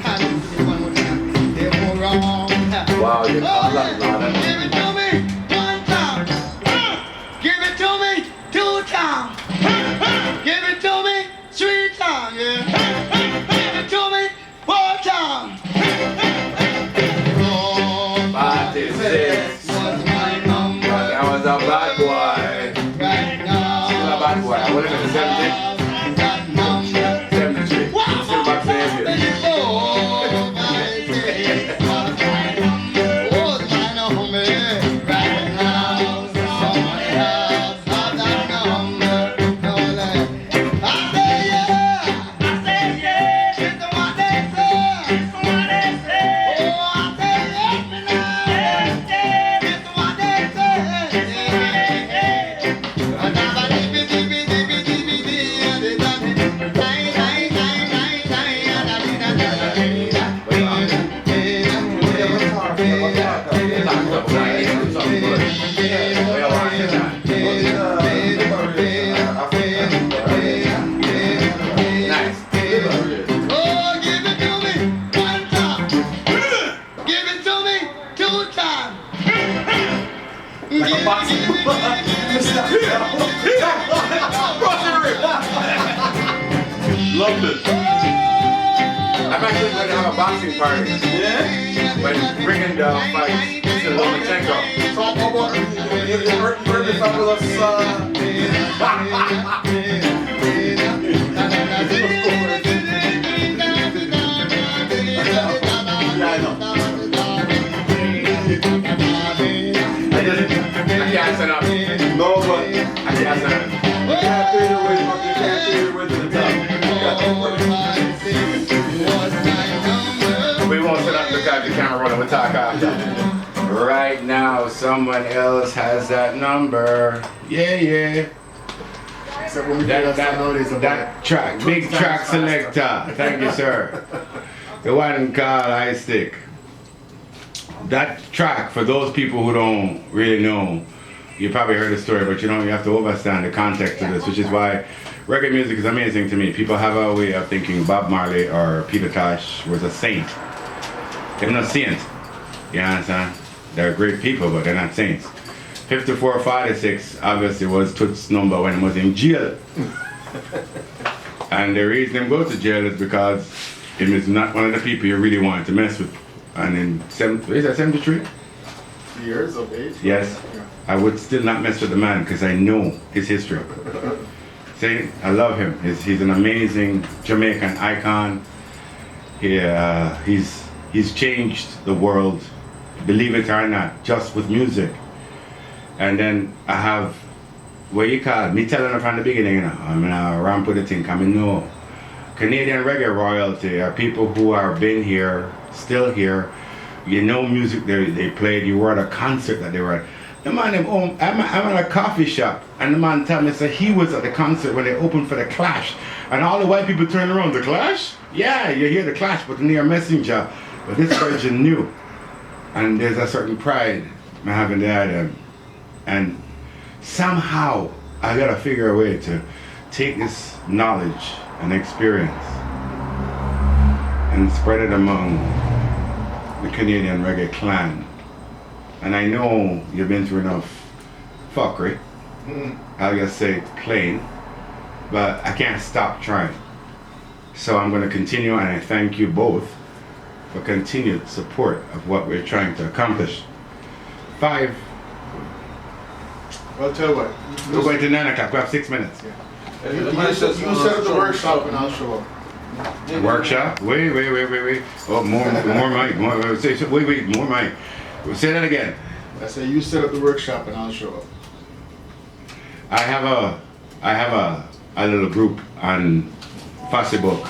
I didn't see one more time. It was wrong. Wow, you call that Give it to me one time. Give it to me 2 times. Give it to me 3 times. Yeah. Give it to me 4 times. Was my number. That was a bad boy. Right now. Still a bad boy. I would have been 70. That number. 73. Still back there. Loved it. I'm actually going to have a boxing party. Yeah? When bringing the fight to Lomachenko. Talk about very fabulous. I can't stand up. No, but I can't stand up. you can't fade away. You can't fade away to the top. We won't sit up because the camera rolling. We'll talk after. Right now, someone else has that number. Yeah. Except when we play that song nowadays, That track, big track selector. Thank you, sir. The one called High Stick. That track, for those people who don't really know, you probably heard the story, but you have to understand the context of this, which is why reggae music is amazing to me. People have a way of thinking Bob Marley or Peter Tosh was a saint. They're not saints. You understand? They're great people, but they're not saints. 54-46 obviously was Toots' number when he was in jail. And the reason he goes to jail is because he is not one of the people you really want to mess with. And in 73? years of age. Yes. Yeah. I would still not mess with the man because I know his history. See, I love him. He's an amazing Jamaican icon. He's changed the world, believe it or not, just with music. And then I have what you call me telling them from the beginning, you know, I'm gonna ramp with the thing, I mean, no. Canadian reggae royalty are people who are been here, still here. You know music they played, you were at a concert that they were at. The man I'm at a coffee shop and the man tell me that he was at the concert when they opened for the Clash. And all the white people turn around, the Clash? Yeah, you hear the Clash, but near Messenjah. But this version new. And there's a certain pride I have in the item. And somehow I gotta figure a way to take this knowledge and experience and spread it among the Canadian reggae clan. And I know you've been through enough fuckery. I'll just say it plain, but I can't stop trying. So I'm going to continue, and I thank you both for continued support of what we're trying to accomplish. 5. I'll tell you what. We're going to 9 o'clock. We have 6 minutes. You set up the workshop and I'll show up. Workshop? Wait. Oh, more mic. Wait, more mic. Say that again. I say you set up the workshop and I'll show up. I have a little group on Facebook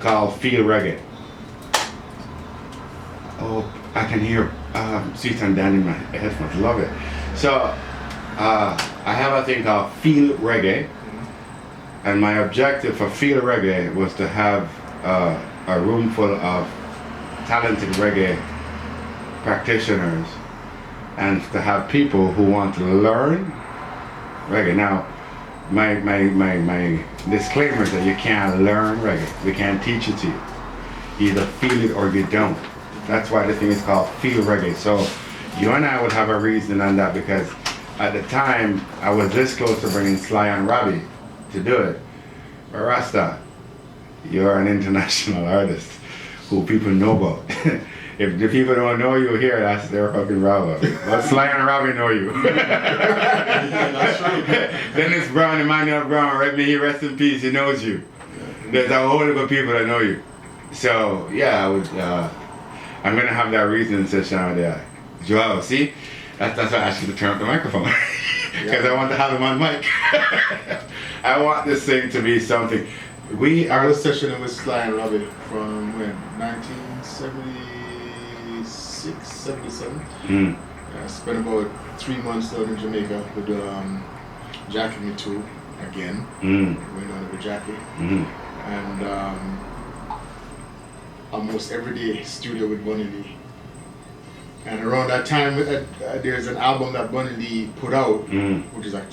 called Feel Reggae. Oh, I can hear Sweet and Dan in my headphones. Love it. So I have a thing called Feel Reggae, and my objective for Feel Reggae was to have a room full of talented reggae practitioners and to have people who want to learn reggae. Now, my disclaimer is that you can't learn reggae. We can't teach it to you. You either feel it or you don't. That's why the thing is called Feel Reggae. So you and I would have a reason on that, because at the time I was this close to bringing Sly and Robbie to do it. But Rasta, you're an international artist who people know about. If the people don't know you here, that's their fucking problem. But Sly and Robbie know you. Dennis Brown, Emmanuel Brown, rest in peace, he knows you. There's a whole heap of people that know you. So yeah, I'm gonna have that reasoning session out there. Joel, see? That's why I asked you to turn up the microphone. Because I want to have him on mic. I want this thing to be something. I was sessioning with Sly and Robbie from when? 1976, 77. I spent about 3 months down in Jamaica with Jackie Me Too again. Went on with Jackie. And almost every day studio with Bunny Lee. And around that time, there's an album that Bunny Lee put out, which is like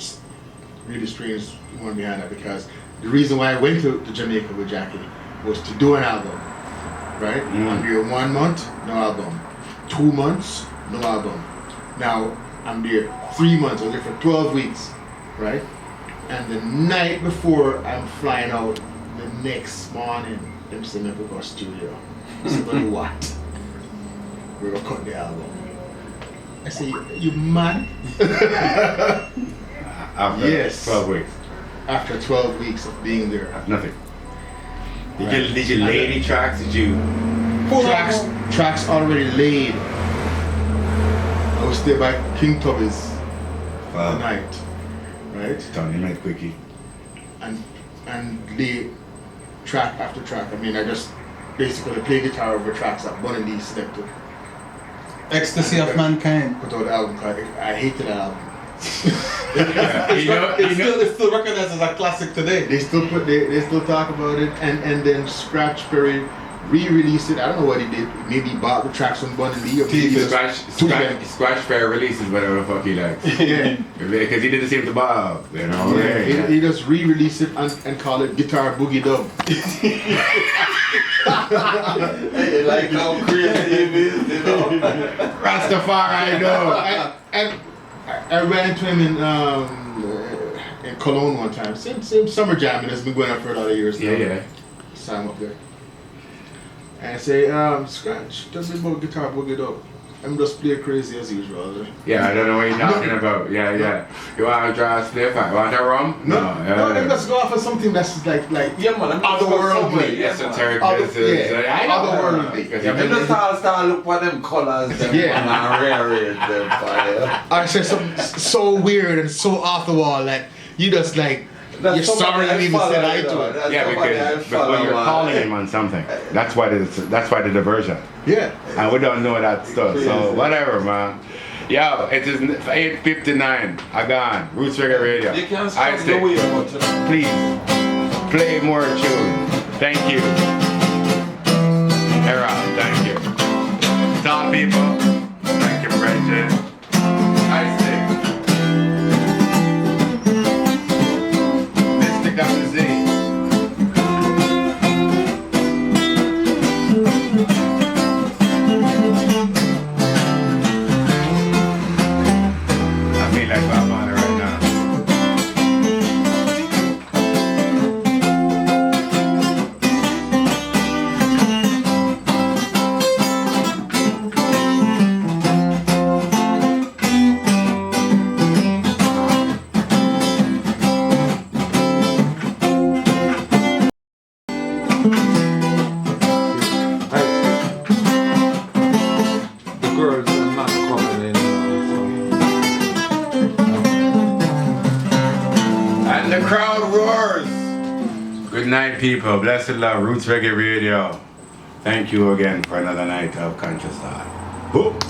really strange one behind that, because the reason why I went to Jamaica with Jackie was to do an album, right? I'm there 1 month, no album. 2 months, no album. Now I'm there 3 months, I was there for 12 weeks, right? And the night before I'm flying out, the next morning, them send me to our studio. I said, well, what? We're gonna cut the album. I say, you mad? After Yes. 12 weeks. After 12 weeks of being there. Nothing. Right. Did you lay any tracks? Did you? Tracks already laid. I was there by King Tubby's tonight, right? Tony Night Quickie. And lay track after track. I mean, I just basically play guitar over tracks that Bunny Lee selected. Ecstasy of Mankind. Put out the album called I hated that album. It's still recognized as a classic today. They still talk about it, and then Scratch Perry re-released it. I don't know what he did. Maybe he bought the tracks from Bunny Lee or maybe Scratch Fair releases whatever the fuck he likes. Yeah. Because he did the same to Bob, you know. Yeah. He just re-released it and call it Guitar Boogie Dub. Like how crazy it is, you know. Rastafari, know. And I ran into him in Cologne one time. Same summer jam, and it's been going on for a lot of years now. Yeah. Saw him up there. And I say, Scratch, tell me about Guitar Boogie Dub. I'm just play crazy as usual. Yeah, I don't know what you're talking about. Yeah. You want to draw a slip? Want a rum? No, them just go off of something that's like Yeah, man. I'm otherworldly. Esoteric Other- business. yeah, I know. otherworldly. Because Yeah, you me just start look for them colors, them Yeah. and rearrange them for I say something so weird and so off the wall that you just like That's you're sorry somebody to even I say follow, hi you know. to it. That's Yeah, somebody I because follow, you're man. calling him on something. That's why the diversion. Yeah. And we don't know that stuff. So Crazy. whatever, man. Yo, it is 8:59. I gone. Roots Reggae Radio. You can't I stop the stick. way about it. Please play more tunes. Thank you. Era, thank you. Tall people. Thank you, Bridget. I stick. Mystic of the Z. I feel like I'm on it right now. The girls are not coming in now, And the crowd roars. Good night, people. Blessed love. Roots Reggae Radio. Thank you again for another night of conscious thought. Whoop.